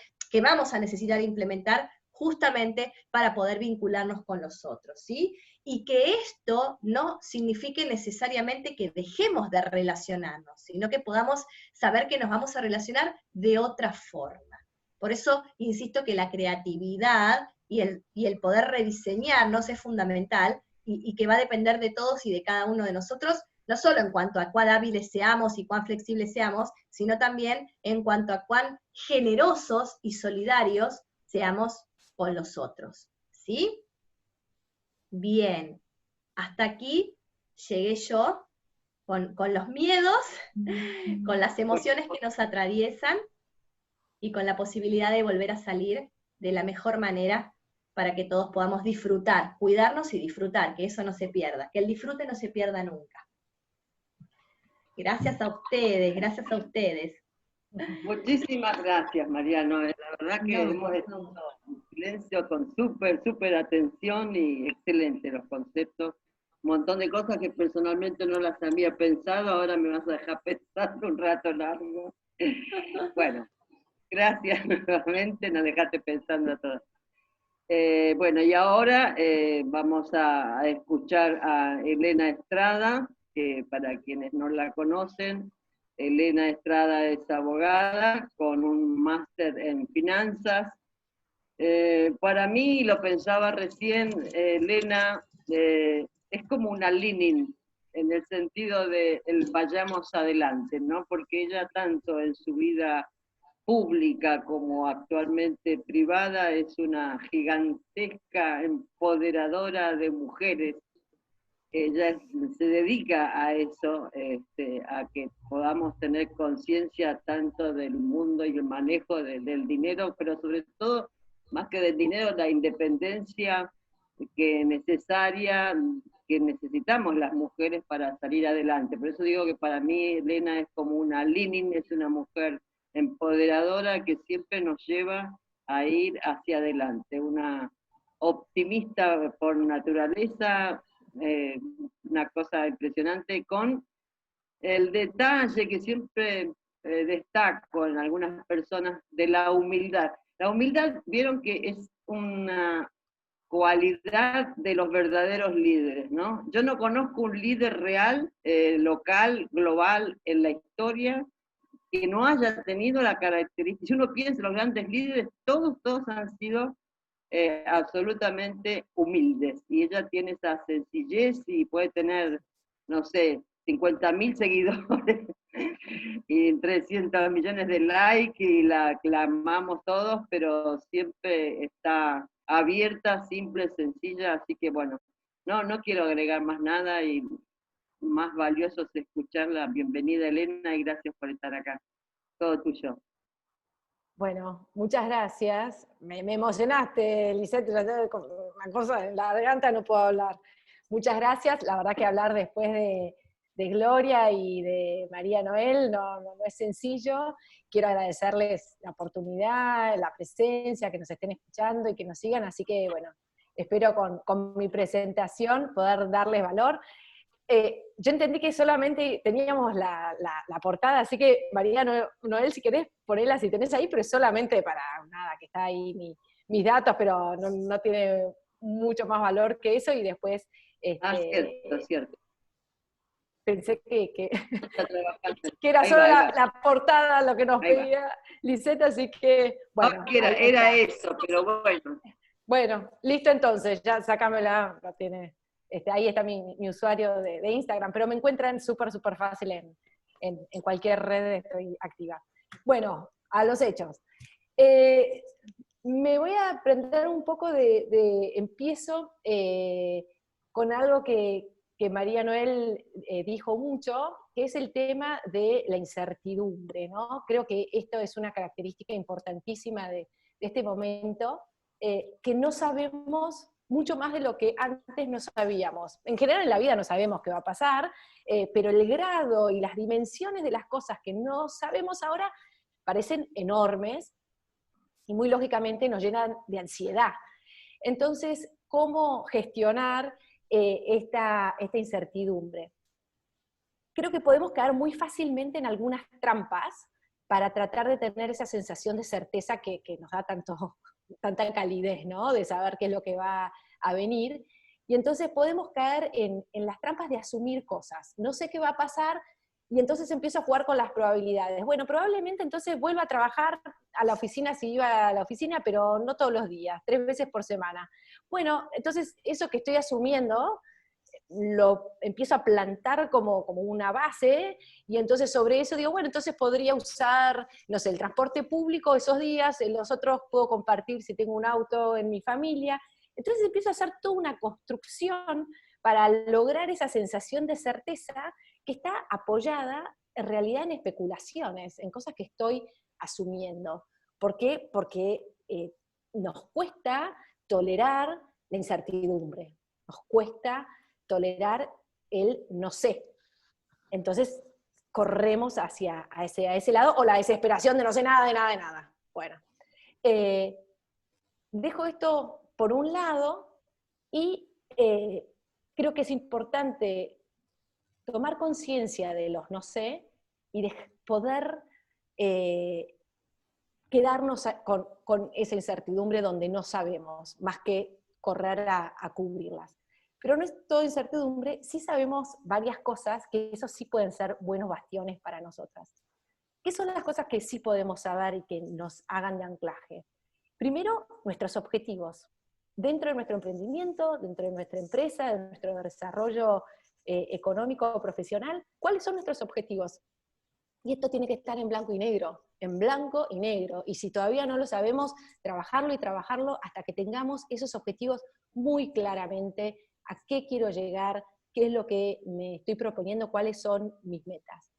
implementar justamente para poder vincularnos con los otros, ¿sí? Y que esto no signifique necesariamente que dejemos de relacionarnos, sino que podamos saber que nos vamos a relacionar de otra forma. Por eso insisto que la creatividad y el poder rediseñarnos es fundamental, y que va a depender de todos y de cada uno de nosotros, no solo en cuanto a cuán hábiles seamos y cuán flexibles seamos, sino también en cuanto a cuán generosos y solidarios seamos con los otros, ¿sí? Bien, hasta aquí llegué yo con los miedos, con las emociones que nos atraviesan, y con la posibilidad de volver a salir de la mejor manera para que todos podamos disfrutar, cuidarnos y disfrutar, que eso no se pierda, que el disfrute no se pierda nunca. Gracias a ustedes, gracias a ustedes. Muchísimas gracias, Mariano. La verdad que hemos estado en silencio con súper atención, y excelente los conceptos. Un montón de cosas que personalmente no las había pensado, ahora me vas a dejar pensando un rato largo. Bueno, gracias nuevamente, nos dejaste pensando a todos. Bueno, y ahora vamos a escuchar a Elena Estrada, que para quienes no la conocen, Elena Estrada es abogada con un máster en finanzas. Para mí, lo pensaba recién, Elena, es como una Lenin, en el sentido de el vayamos adelante, ¿no? Porque ella tanto en su vida pública como actualmente privada es una gigantesca empoderadora de mujeres. Ella se dedica a eso, a que podamos tener conciencia tanto del mundo y el manejo del dinero, pero sobre todo, más que del dinero, la independencia que necesaria, que necesitamos las mujeres para salir adelante. Por eso digo que para mí Elena es como una Lenin, es una mujer empoderadora que siempre nos lleva a ir hacia adelante, una optimista por naturaleza, una cosa impresionante, con el detalle que siempre destaco en algunas personas de la humildad. La humildad, vieron que es una cualidad de los verdaderos líderes, ¿no? Yo no conozco un líder real, local, global, en la historia, que no haya tenido la característica. Si uno piensa en los grandes líderes, todos han sido absolutamente humildes, y ella tiene esa sencillez y puede tener, no sé, 50.000 seguidores y 300 millones de likes y la aclamamos todos, pero siempre está abierta, simple, sencilla, así que bueno, no quiero agregar más nada, y más valioso es escucharla. Bienvenida, Elena, y gracias por estar acá. Todo tuyo. Bueno, muchas gracias. Me emocionaste, Lisette, una cosa en la garganta, no puedo hablar. Muchas gracias. La verdad que hablar después de Gloria y de María Noel no es sencillo. Quiero agradecerles la oportunidad, la presencia, que nos estén escuchando y que nos sigan. Así que, bueno, espero con mi presentación poder darles valor. Yo entendí que solamente teníamos la portada, así que María Noel, si querés ponerla, si tenés ahí, pero es solamente para nada, que está ahí mis datos, pero no tiene mucho más valor que eso, y después... Cierto. Pensé que era solo la portada lo que nos pedía Lisette, así que, bueno. No, era eso, pero bueno. Bueno, listo entonces, ya sácamela, lo tiene... ahí está mi usuario de Instagram, pero me encuentran súper fácil en cualquier red, estoy activa. Bueno, a los hechos. Me voy a aprender un poco empiezo con algo que María Noel dijo mucho, que es el tema de la incertidumbre, ¿no? Creo que esto es una característica importantísima de este momento, que no sabemos mucho más de lo que antes no sabíamos. En general en la vida no sabemos qué va a pasar, pero el grado y las dimensiones de las cosas que no sabemos ahora parecen enormes y muy lógicamente nos llenan de ansiedad. Entonces, ¿cómo gestionar esta incertidumbre? Creo que podemos caer muy fácilmente en algunas trampas para tratar de tener esa sensación de certeza que nos da tanta calidez, ¿no? De saber qué es lo que va a venir. Y entonces podemos caer en las trampas de asumir cosas. No sé qué va a pasar, y entonces empiezo a jugar con las probabilidades. Bueno, probablemente entonces vuelva a trabajar a la oficina si iba a la oficina, pero no todos los días, 3 veces por semana. Bueno, entonces eso que estoy asumiendo lo empiezo a plantar como una base, y entonces sobre eso digo, bueno, entonces podría usar, no sé, el transporte público esos días, los otros puedo compartir si tengo un auto en mi familia. Entonces empiezo a hacer toda una construcción para lograr esa sensación de certeza que está apoyada en realidad en especulaciones, en cosas que estoy asumiendo. ¿Por qué? Porque nos cuesta tolerar la incertidumbre, nos cuesta tolerar el no sé. Entonces corremos a ese lado, o la desesperación de no sé nada, de nada. Bueno, dejo esto por un lado, y creo que es importante tomar conciencia de los no sé y de poder quedarnos con esa incertidumbre donde no sabemos, más que correr a cubrirlas. Pero no es todo incertidumbre, sí sabemos varias cosas que eso sí pueden ser buenos bastiones para nosotras. ¿Qué son las cosas que sí podemos saber y que nos hagan de anclaje? Primero, nuestros objetivos. Dentro de nuestro emprendimiento, dentro de nuestra empresa, de nuestro desarrollo económico o profesional, ¿cuáles son nuestros objetivos? Y esto tiene que estar en blanco y negro, en blanco y negro. Y si todavía no lo sabemos, trabajarlo y trabajarlo hasta que tengamos esos objetivos muy claramente, a qué quiero llegar, qué es lo que me estoy proponiendo, cuáles son mis metas.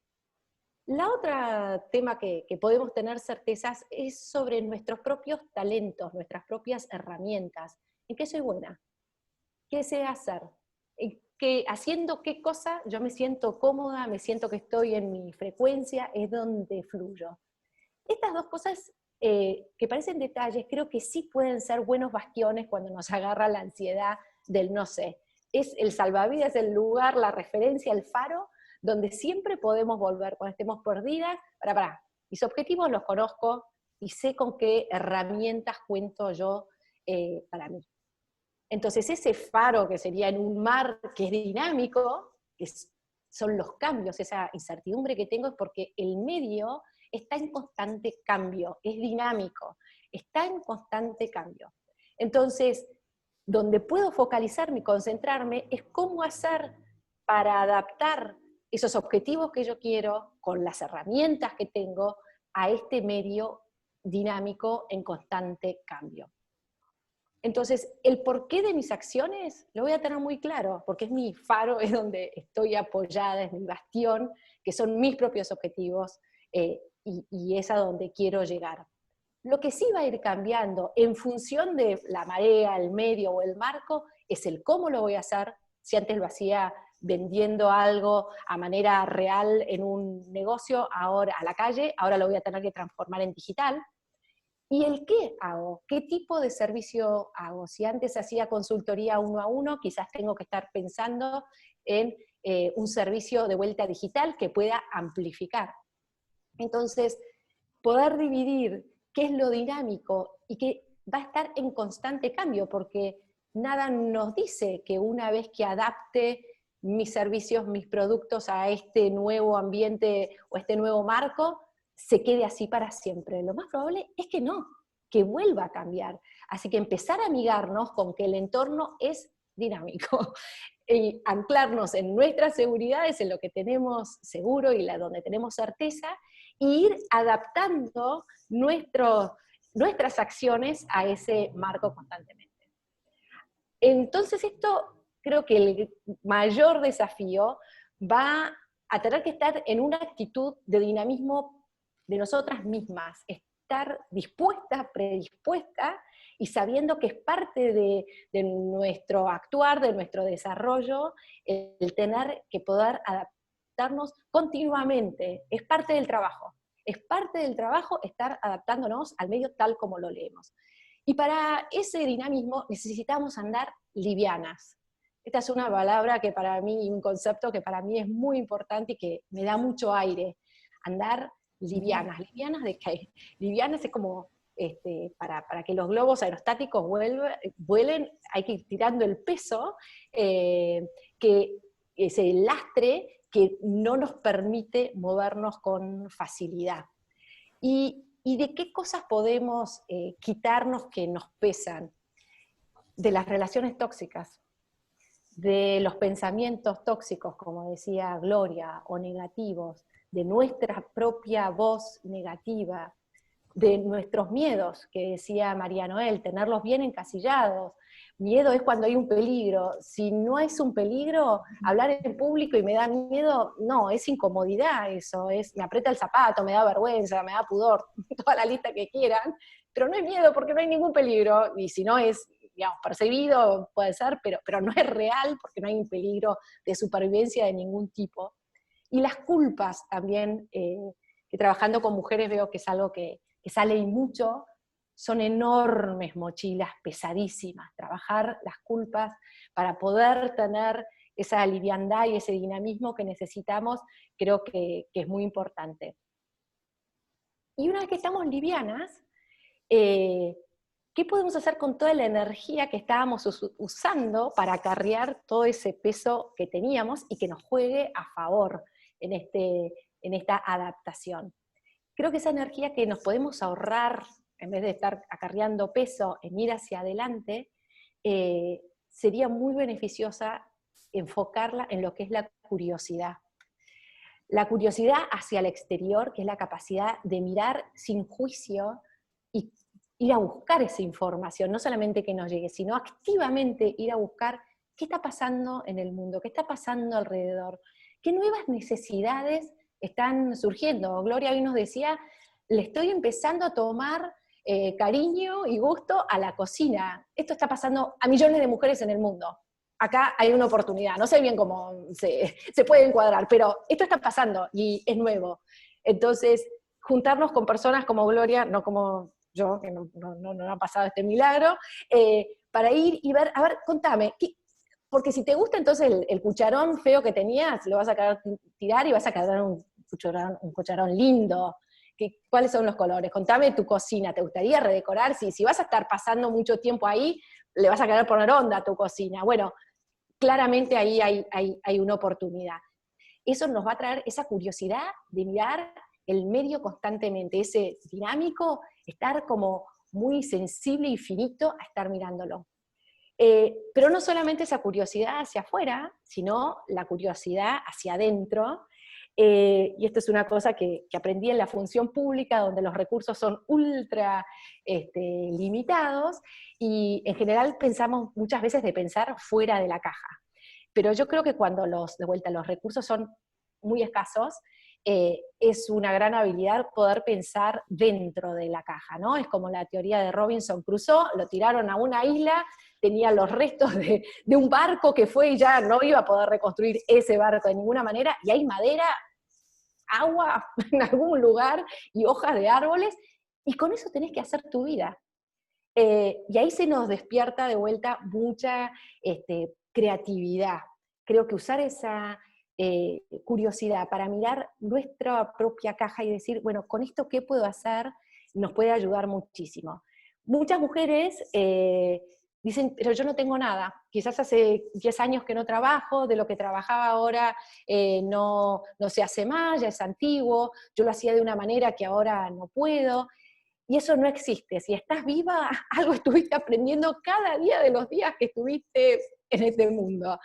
La otra tema que podemos tener certezas es sobre nuestros propios talentos, nuestras propias herramientas. ¿En qué soy buena? ¿Qué sé hacer? Haciendo qué cosa yo me siento cómoda, me siento que estoy en mi frecuencia, es donde fluyo. Estas dos cosas que parecen detalles, creo que sí pueden ser buenos bastiones cuando nos agarra la ansiedad del no sé. Es el salvavidas, el lugar, la referencia, el faro, donde siempre podemos volver cuando estemos perdidas. Mis objetivos los conozco y sé con qué herramientas cuento yo para mí. Entonces ese faro que sería en un mar que es dinámico, son los cambios, esa incertidumbre que tengo es porque el medio está en constante cambio, es dinámico, está en constante cambio. Entonces, donde puedo focalizarme y concentrarme es cómo hacer para adaptar esos objetivos que yo quiero con las herramientas que tengo a este medio dinámico en constante cambio. Entonces, el porqué de mis acciones lo voy a tener muy claro, porque es mi faro, es donde estoy apoyada, es mi bastión, que son mis propios objetivos, y es a donde quiero llegar. Lo que sí va a ir cambiando en función de la marea, el medio o el marco, es el cómo lo voy a hacer. Si antes lo hacía vendiendo algo a manera real en un negocio, ahora a la calle, ahora lo voy a tener que transformar en digital. ¿Y el qué hago? ¿Qué tipo de servicio hago? Si antes hacía consultoría 1 a 1, quizás tengo que estar pensando en un servicio de vuelta digital que pueda amplificar. Entonces, poder dividir qué es lo dinámico y que va a estar en constante cambio, porque nada nos dice que una vez que adapte mis servicios, mis productos a este nuevo ambiente o este nuevo marco, se quede así para siempre. Lo más probable es que no, que vuelva a cambiar. Así que empezar a amigarnos con que el entorno es dinámico y anclarnos en nuestras seguridades, en lo que tenemos seguro y donde tenemos certeza, e ir adaptando nuestras acciones a ese marco constantemente. Entonces esto, creo que el mayor desafío va a tener que estar en una actitud de dinamismo de nosotras mismas, estar dispuesta, predispuesta, y sabiendo que es parte de nuestro actuar, de nuestro desarrollo, el tener que poder adaptarnos continuamente, es parte del trabajo. Es parte del trabajo estar adaptándonos al medio tal como lo leemos. Y para ese dinamismo necesitamos andar livianas. Esta es una palabra que para mí, un concepto que para mí es muy importante y que me da mucho aire. Andar livianas. ¿Livianas de qué? Livianas es como, para que los globos aerostáticos vuelen, hay que ir tirando el peso, que ese lastre que no nos permite movernos con facilidad. ¿Y de qué cosas podemos quitarnos que nos pesan? De las relaciones tóxicas, de los pensamientos tóxicos, como decía Gloria, o negativos, de nuestra propia voz negativa, de nuestros miedos, que decía María Noel, tenerlos bien encasillados. Miedo es cuando hay un peligro. Si no es un peligro, hablar en público y me da miedo, no, es incomodidad eso, me aprieta el zapato, me da vergüenza, me da pudor, toda la lista que quieran, pero no es miedo porque no hay ningún peligro, y si no es, digamos, percibido, puede ser, pero no es real porque no hay un peligro de supervivencia de ningún tipo. Y las culpas también, que trabajando con mujeres veo que es algo que sale y mucho, son enormes mochilas, pesadísimas. Trabajar las culpas para poder tener esa liviandad y ese dinamismo que necesitamos, creo que es muy importante. Y una vez que estamos livianas, ¿qué podemos hacer con toda la energía que estábamos usando para acarrear todo ese peso que teníamos y que nos juegue a favor en esta adaptación? Creo que esa energía que nos podemos ahorrar, en vez de estar acarreando peso, en ir hacia adelante, sería muy beneficiosa enfocarla en lo que es la curiosidad. La curiosidad hacia el exterior, que es la capacidad de mirar sin juicio y ir a buscar esa información, no solamente que nos llegue, sino activamente ir a buscar qué está pasando en el mundo, qué está pasando alrededor, qué nuevas necesidades están surgiendo. Gloria hoy nos decía, le estoy empezando a tomar cariño y gusto a la cocina. Esto está pasando a millones de mujeres en el mundo. Acá hay una oportunidad, no sé bien cómo se puede encuadrar, pero esto está pasando y es nuevo. Entonces, juntarnos con personas como Gloria, no como yo, que no ha pasado este milagro, para ir y ver, a ver, contame, porque si te gusta entonces el cucharón feo que tenías, lo vas a querer tirar y vas a quedar un cucharón lindo. ¿Cuáles son los colores? Contame tu cocina, ¿te gustaría redecorar? Si vas a estar pasando mucho tiempo ahí, le vas a querer poner onda a tu cocina. Bueno, claramente ahí hay una oportunidad. Eso nos va a traer esa curiosidad de mirar el medio constantemente, ese dinámico, estar como muy sensible y finito a estar mirándolo. Pero no solamente esa curiosidad hacia afuera, sino la curiosidad hacia adentro. Y esto es una cosa que aprendí en la función pública, donde los recursos son ultra limitados, y en general pensamos muchas veces de pensar fuera de la caja. Pero yo creo que cuando de vuelta los recursos son muy escasos, es una gran habilidad poder pensar dentro de la caja, ¿no? Es como la teoría de Robinson Crusoe, lo tiraron a una isla, tenía los restos de un barco que fue y ya no iba a poder reconstruir ese barco de ninguna manera, y hay madera, agua en algún lugar y hojas de árboles, y con eso tenés que hacer tu vida. Y ahí se nos despierta de vuelta mucha creatividad. Creo que usar esa curiosidad para mirar nuestra propia caja y decir, bueno, con esto ¿qué puedo hacer? Nos puede ayudar muchísimo. Muchas mujeres dicen, pero yo no tengo nada, quizás hace 10 años que no trabajo, de lo que trabajaba ahora no se hace más, ya es antiguo, yo lo hacía de una manera que ahora no puedo, y eso no existe. Si estás viva, algo estuviste aprendiendo cada día de los días que estuviste en este mundo.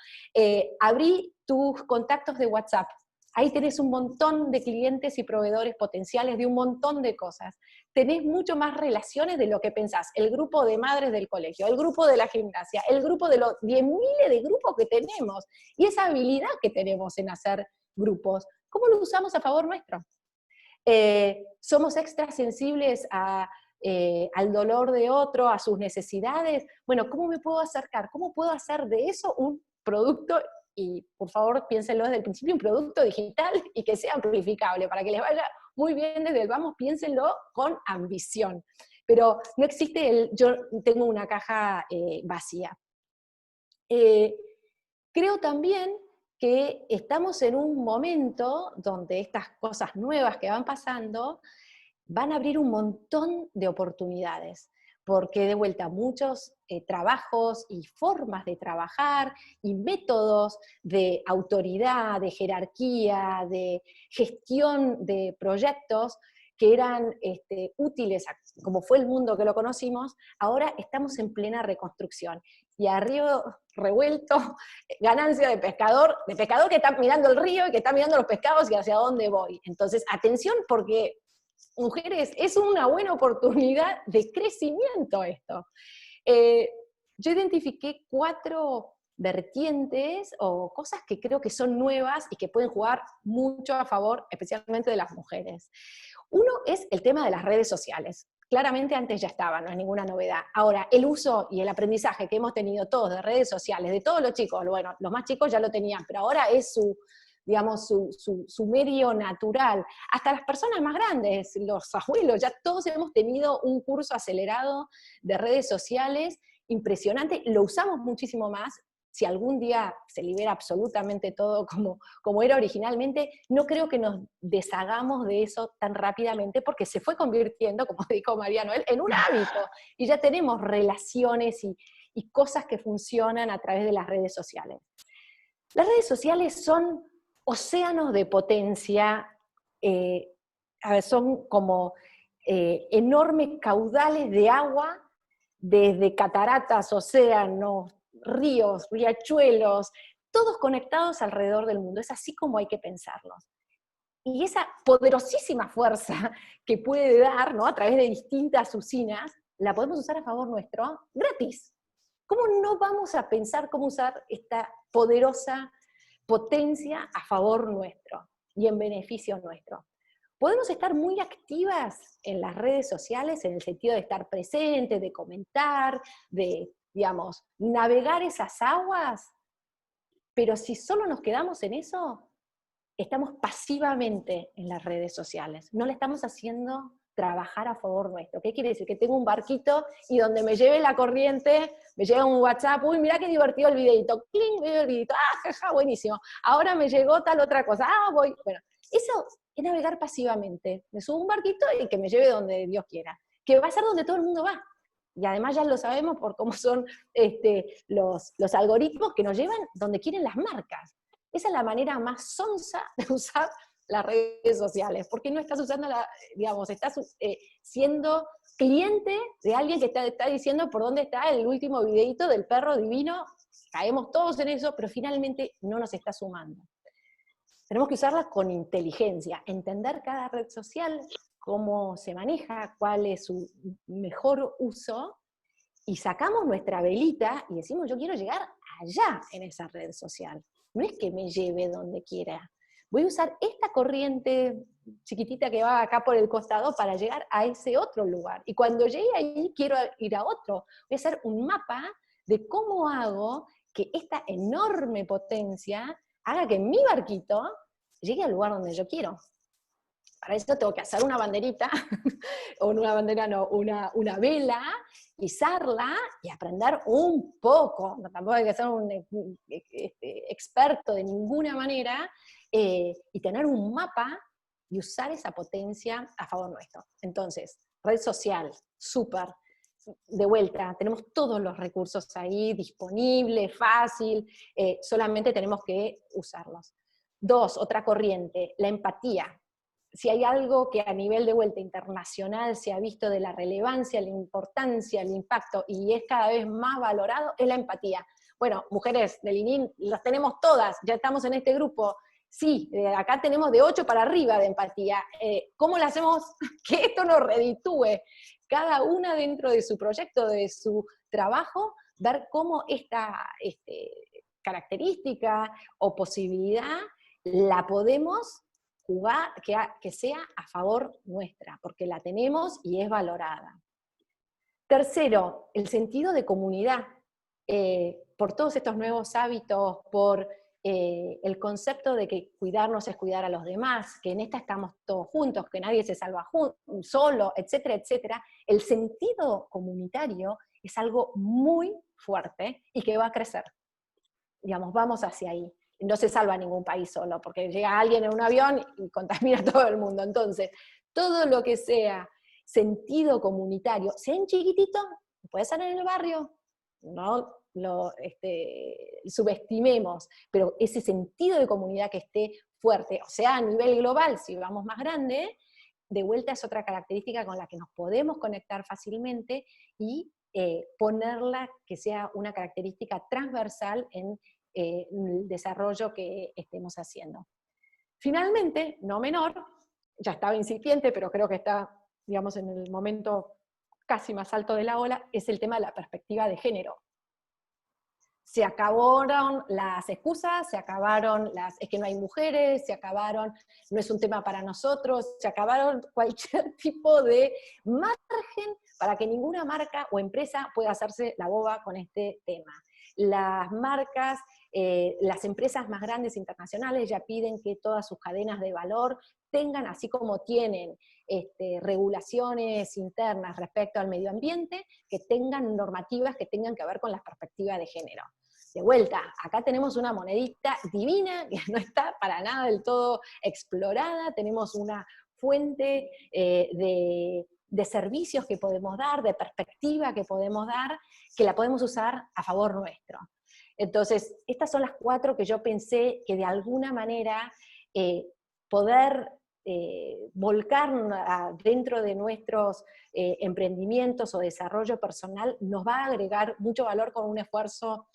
Abrí tus contactos de WhatsApp. Ahí tenés un montón de clientes y proveedores potenciales de un montón de cosas. Tenés mucho más relaciones de lo que pensás. El grupo de madres del colegio, el grupo de la gimnasia, el grupo de los 10.000 de grupos que tenemos. Y esa habilidad que tenemos en hacer grupos, ¿cómo lo usamos a favor nuestro? Somos extra sensibles al dolor de otro, a sus necesidades. Bueno, ¿cómo me puedo acercar? ¿Cómo puedo hacer de eso un producto? Y por favor piénsenlo desde el principio, un producto digital y que sea amplificable, para que les vaya muy bien desde el vamos, piénsenlo con ambición. Pero no existe yo tengo una caja vacía. Creo también que estamos en un momento donde estas cosas nuevas que van pasando van a abrir un montón de oportunidades, porque de vuelta muchos trabajos y formas de trabajar y métodos de autoridad, de jerarquía, de gestión de proyectos que eran útiles, como fue el mundo que lo conocimos, ahora estamos en plena reconstrucción. Y a río revuelto, ganancia de pescador que está mirando el río y que está mirando los pescados y hacia dónde voy. Entonces, atención, porque mujeres, es una buena oportunidad de crecimiento esto. Yo identifiqué 4 vertientes o cosas que creo que son nuevas y que pueden jugar mucho a favor, especialmente de las mujeres. Uno es el tema de las redes sociales. Claramente antes ya estaba, no es ninguna novedad. Ahora, el uso y el aprendizaje que hemos tenido todos de redes sociales, de todos los chicos, bueno, los más chicos ya lo tenían, pero ahora es su medio natural. Hasta las personas más grandes, los abuelos, ya todos hemos tenido un curso acelerado de redes sociales impresionante, lo usamos muchísimo más, si algún día se libera absolutamente todo como era originalmente, no creo que nos deshagamos de eso tan rápidamente, porque se fue convirtiendo, como dijo María Noel, en un hábito, y ya tenemos relaciones y cosas que funcionan a través de las redes sociales. Las redes sociales son océanos de potencia, son como enormes caudales de agua, desde cataratas, océanos, ríos, riachuelos, todos conectados alrededor del mundo. Es así como hay que pensarlos. Y esa poderosísima fuerza que puede dar, ¿no?, a través de distintas usinas, la podemos usar a favor nuestro, gratis. ¿Cómo no vamos a pensar cómo usar esta poderosa potencia a favor nuestro y en beneficio nuestro? Podemos estar muy activas en las redes sociales en el sentido de estar presentes, de comentar, de, digamos, navegar esas aguas, pero si solo nos quedamos en eso, estamos pasivamente en las redes sociales, no le estamos haciendo trabajar a favor nuestro. ¿Qué quiere decir? Que tengo un barquito y donde me lleve la corriente, me llega un WhatsApp, uy, mirá qué divertido el videito, ¡cling! Veo el videito, ¡ah, jaja, buenísimo! Ahora me llegó tal otra cosa, ¡ah, voy! Bueno, eso es navegar pasivamente. Me subo a un barquito y que me lleve donde Dios quiera, que va a ser donde todo el mundo va. Y además ya lo sabemos por cómo son los algoritmos que nos llevan donde quieren las marcas. Esa es la manera más sonsa de usar las redes sociales, porque no estás usando, digamos, estás siendo cliente de alguien que está diciendo por dónde está el último videito del perro divino, caemos todos en eso, pero finalmente no nos está sumando. Tenemos que usarla con inteligencia, entender cada red social, cómo se maneja, cuál es su mejor uso, y sacamos nuestra velita y decimos, yo quiero llegar allá en esa red social. No es que me lleve donde quiera. Voy a usar esta corriente chiquitita que va acá por el costado para llegar a ese otro lugar. Y cuando llegue ahí, quiero ir a otro. Voy a hacer un mapa de cómo hago que esta enorme potencia haga que mi barquito llegue al lugar donde yo quiero. Para eso tengo que hacer una banderita, o una bandera no, una vela, izarla y aprender un poco. No, tampoco hay que ser un experto de ninguna manera, y tener un mapa y usar esa potencia a favor nuestro. Entonces, red social, súper. De vuelta, tenemos todos los recursos ahí, disponible, fácil, solamente tenemos que usarlos. 2, otra corriente, la empatía. Si hay algo que a nivel de vuelta internacional se ha visto de la relevancia, la importancia, el impacto, y es cada vez más valorado, es la empatía. Bueno, mujeres del ININ, las tenemos todas, ya estamos en este grupo. Sí, acá tenemos de 8 para arriba de empatía. ¿Cómo le hacemos que esto nos reditúe? Cada una dentro de su proyecto, de su trabajo, ver cómo esta característica o posibilidad la podemos jugar, que sea a favor nuestra, porque la tenemos y es valorada. Tercero, el sentido de comunidad. Por todos estos nuevos hábitos, por el concepto de que cuidarnos es cuidar a los demás, que en esta estamos todos juntos, que nadie se salva solo, etcétera, etcétera, el sentido comunitario es algo muy fuerte y que va a crecer. Digamos, vamos hacia ahí. No se salva ningún país solo, porque llega alguien en un avión y contamina a todo el mundo. Entonces, todo lo que sea sentido comunitario, sea en chiquitito, puede ser en el barrio, no lo subestimemos, pero ese sentido de comunidad que esté fuerte, o sea, a nivel global, si vamos más grande, de vuelta es otra característica con la que nos podemos conectar fácilmente y ponerla que sea una característica transversal en el desarrollo que estemos haciendo. Finalmente, no menor, ya estaba incipiente, pero creo que está, digamos, en el momento casi más alto de la ola, es el tema de la perspectiva de género. Se acabaron las excusas, se acabaron es que no hay mujeres, se acabaron, no es un tema para nosotros, se acabaron cualquier tipo de margen para que ninguna marca o empresa pueda hacerse la boba con este tema. Las marcas, las empresas más grandes internacionales ya piden que todas sus cadenas de valor tengan, así como tienen regulaciones internas respecto al medio ambiente, que tengan normativas que tengan que ver con la perspectiva de género. de vuelta, acá tenemos una monedita divina que no está para nada del todo explorada, tenemos una fuente de servicios que podemos dar, de perspectiva que podemos dar, que la podemos usar a favor nuestro. Entonces, estas son las 4 que yo pensé que de alguna manera poder volcar dentro de nuestros emprendimientos o desarrollo personal nos va a agregar mucho valor con un esfuerzo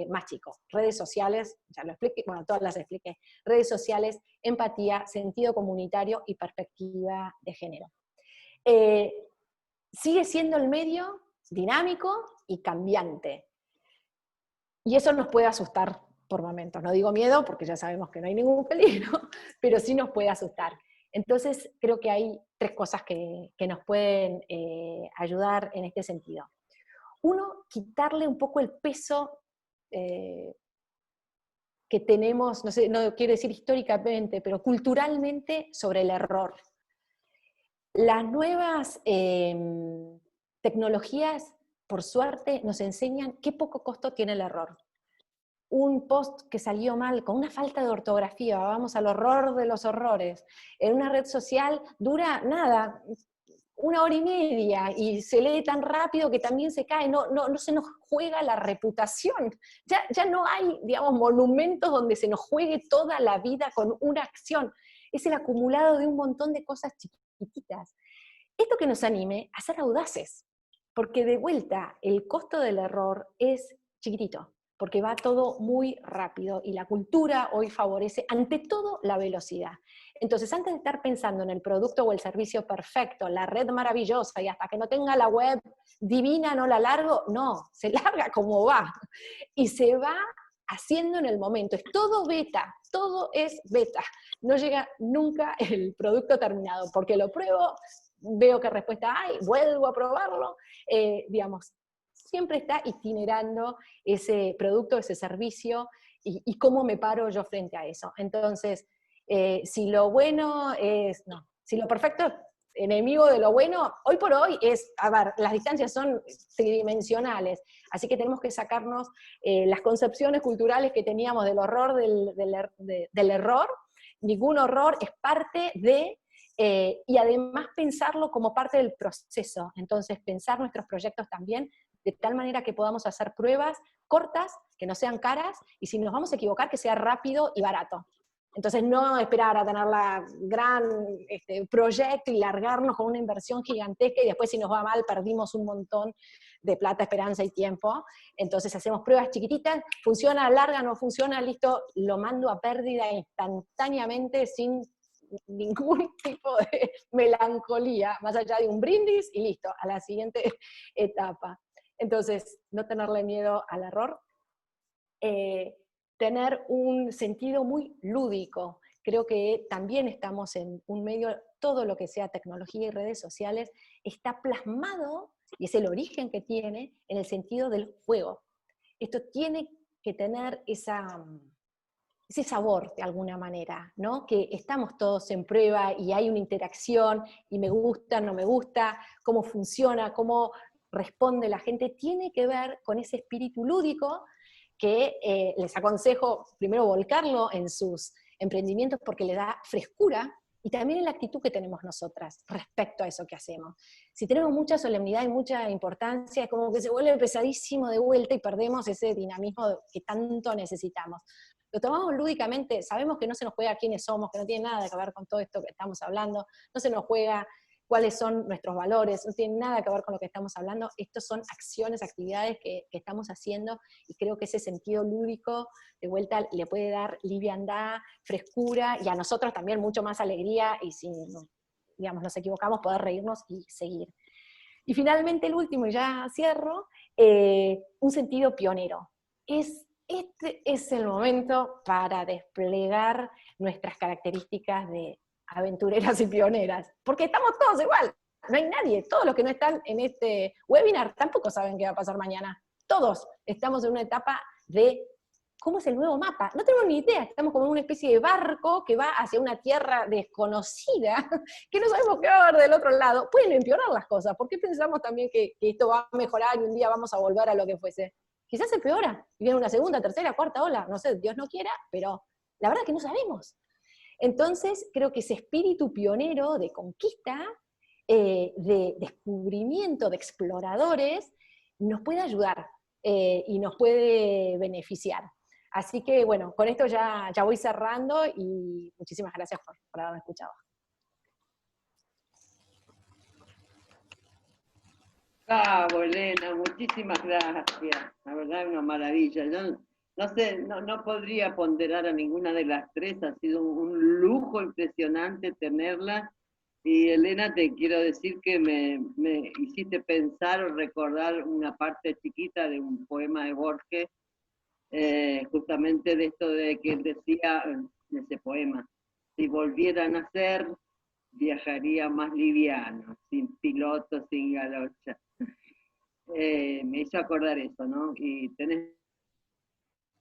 más chico. Redes sociales, ya lo expliqué, bueno, todas las expliqué. Redes sociales, empatía, sentido comunitario y perspectiva de género. Sigue siendo el medio dinámico y cambiante. Y eso nos puede asustar por momentos. No digo miedo, porque ya sabemos que no hay ningún peligro, pero sí nos puede asustar. Entonces, creo que hay 3 cosas que nos pueden ayudar en este sentido. Uno, quitarle un poco el peso que tenemos, no sé, no quiero decir históricamente, pero culturalmente sobre el error. Las nuevas tecnologías, por suerte, nos enseñan qué poco costo tiene el error. Un post que salió mal, con una falta de ortografía, vamos al horror de los horrores, en una red social dura nada, 1 hora y media, y se lee tan rápido que también se cae, no se nos juega la reputación. Ya no hay, digamos, monumentos donde se nos juegue toda la vida con una acción. Es el acumulado de un montón de cosas chiquititas. Esto que nos anime a ser audaces, porque de vuelta el costo del error es chiquitito, porque va todo muy rápido y la cultura hoy favorece ante todo la velocidad. Entonces, antes de estar pensando en el producto o el servicio perfecto, la red maravillosa, y hasta que no tenga la web divina no la largo, no, se larga como va, y se va haciendo en el momento. Es todo beta, todo es beta. No llega nunca el producto terminado, porque lo pruebo, veo qué respuesta hay, vuelvo a probarlo, digamos, siempre está itinerando ese producto, ese servicio, y cómo me paro yo frente a eso. Entonces, si lo bueno es, no, si lo perfecto es enemigo de lo bueno, hoy por hoy es, a ver, las distancias son tridimensionales, así que tenemos que sacarnos las concepciones culturales que teníamos del horror del error. Ningún horror es parte de, y además pensarlo como parte del proceso. Entonces, pensar nuestros proyectos también de tal manera que podamos hacer pruebas cortas, que no sean caras, y si nos vamos a equivocar, que sea rápido y barato. Entonces, no esperar a tener la gran proyecto y largarnos con una inversión gigantesca, y después si nos va mal perdimos un montón de plata, esperanza y tiempo. Entonces hacemos pruebas chiquititas, funciona, larga, no funciona, listo, lo mando a pérdida instantáneamente, sin ningún tipo de melancolía, más allá de un brindis, y listo, a la siguiente etapa. Entonces, no tenerle miedo al error, tener un sentido muy lúdico. Creo que también estamos en un medio, todo lo que sea tecnología y redes sociales, está plasmado, y es el origen que tiene, en el sentido del juego. Esto tiene que tener ese sabor, de alguna manera, ¿no? Que estamos todos en prueba y hay una interacción, y me gusta, no me gusta, cómo funciona, cómo responde la gente, tiene que ver con ese espíritu lúdico que les aconsejo primero volcarlo en sus emprendimientos, porque le da frescura, y también en la actitud que tenemos nosotras respecto a eso que hacemos. Si tenemos mucha solemnidad y mucha importancia, es como que se vuelve pesadísimo de vuelta y perdemos ese dinamismo que tanto necesitamos. Lo tomamos lúdicamente, sabemos que no se nos juega quiénes somos, que no tiene nada que ver con todo esto que estamos hablando, no se nos juega cuáles son nuestros valores, no tiene nada que ver con lo que estamos hablando. Estos son acciones, actividades que estamos haciendo, y creo que ese sentido lúdico, de vuelta, le puede dar liviandad, frescura, y a nosotros también mucho más alegría, y si, digamos, nos equivocamos, poder reírnos y seguir. Y finalmente, el último, y ya cierro, un sentido pionero. Este es el momento para desplegar nuestras características de aventureras y pioneras, porque estamos todos igual, no hay nadie, todos los que no están en este webinar tampoco saben qué va a pasar mañana, todos estamos en una etapa de cómo es el nuevo mapa, no tenemos ni idea, estamos como en una especie de barco que va hacia una tierra desconocida, que no sabemos qué va a haber del otro lado. Pueden empeorar las cosas, ¿por qué pensamos también que esto va a mejorar y un día vamos a volver a lo que fuese? quizás empeora, y viene una segunda, tercera, cuarta ola, no sé, Dios no quiera, pero la verdad que no sabemos. Entonces, creo que ese espíritu pionero de conquista, de descubrimiento, de exploradores, nos puede ayudar y nos puede beneficiar. Así que, bueno, con esto ya voy cerrando y muchísimas gracias por haberme escuchado. Bravo, Elena, muchísimas gracias. La verdad es una maravilla. Yo no sé, no podría ponderar a ninguna de las tres, ha sido un lujo impresionante tenerla. Y Elena, te quiero decir que me hiciste pensar o recordar una parte chiquita de un poema de Borges, justamente de esto de que decía en ese poema: si volviera a nacer, viajaría más liviano, sin piloto, sin galocha. Me hizo acordar eso, ¿no? Y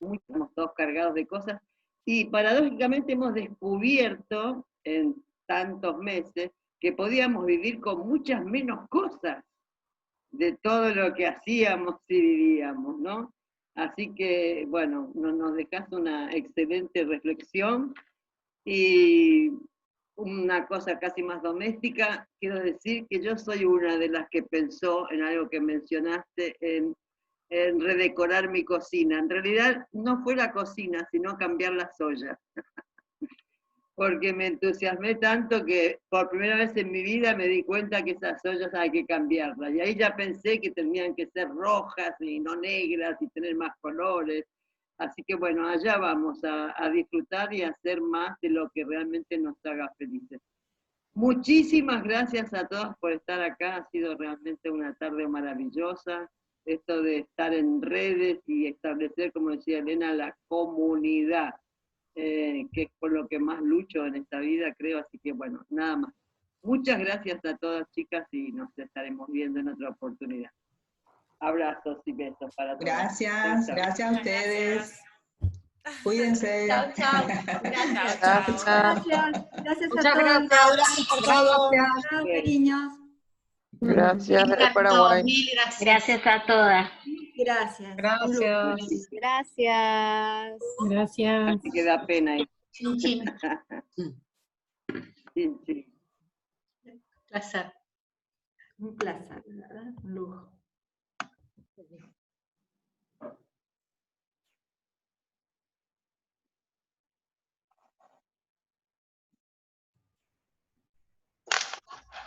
estamos todos cargados de cosas, y paradójicamente hemos descubierto en tantos meses que podíamos vivir con muchas menos cosas de todo lo que hacíamos y vivíamos, ¿no? Así que, bueno, nos dejas una excelente reflexión. Y una cosa casi más doméstica, quiero decir que yo soy una de las que pensó en algo que mencionaste, en redecorar mi cocina. En realidad no fue la cocina, sino cambiar las ollas. Porque me entusiasmé tanto que por primera vez en mi vida me di cuenta que esas ollas hay que cambiarlas. Y ahí ya pensé que tenían que ser rojas y no negras y tener más colores. Así que bueno, allá vamos a disfrutar y a hacer más de lo que realmente nos haga felices. Muchísimas gracias a todos por estar acá, ha sido realmente una tarde maravillosa. Esto de estar en redes y establecer, como decía Elena, la comunidad, que es por lo que más lucho en esta vida, creo. Así que bueno, nada más. Muchas gracias a todas, chicas, y nos estaremos viendo en otra oportunidad. Abrazos y besos para todos. Gracias, gracias a ustedes. Cuídense. Chao, chao. Gracias. Gracias Muchas a todos. gracias por todo. Chao, cariños. Gracias, de Paraguay. Mil gracias. Gracias a todas. Gracias. Gracias. Gracias. Gracias. Así que da pena ahí. Chin, chin. Sí, sí. Placer. Un placer, ¿verdad? Un lujo.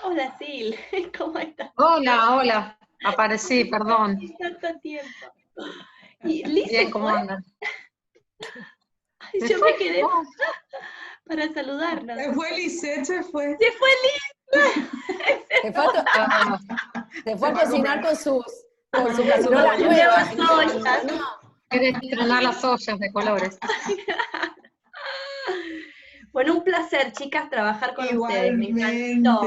Hola, Sil. ¿Cómo estás? Hola. Aparecí, perdón. Tanto tiempo. Y Liz Bien, se ¿cómo fue. andan? Ay, yo me quedé para saludarnos. Se fue Lisette, se fue. Se fue Liz. Se fue a cocinar con su Con cacerola nueva. nuevas ollas. Quiero estrenar las ollas de colores. Bueno, un placer, chicas, trabajar con ustedes. Me encantó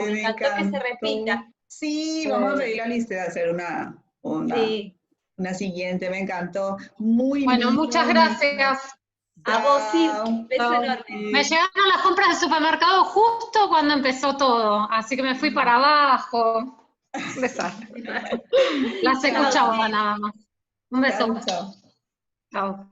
que se repita. Sí, vamos a pedirle a Lisette hacer una siguiente, me encantó. Muy Bueno, lindo. muchas gracias. A vos, sí, un beso Chao. enorme. Me llegaron las compras del supermercado justo cuando empezó todo, así que me fui para abajo. Un desastre. Las escuchaba nada más. Un beso. Chao. Chao.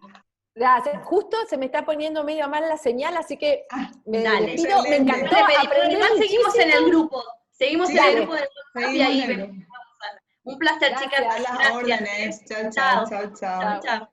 Gracias. Justo se me está poniendo medio mal la señal, así que me dale. despido. Me Excelente. encantó aprender. Además, seguimos en el grupo. Seguimos Sí, en el grupo de WhatsApp y ahí seguimos en el vemos. Un placer, Gracias. chicas. A las Gracias. órdenes. Chao. Chao. Chao.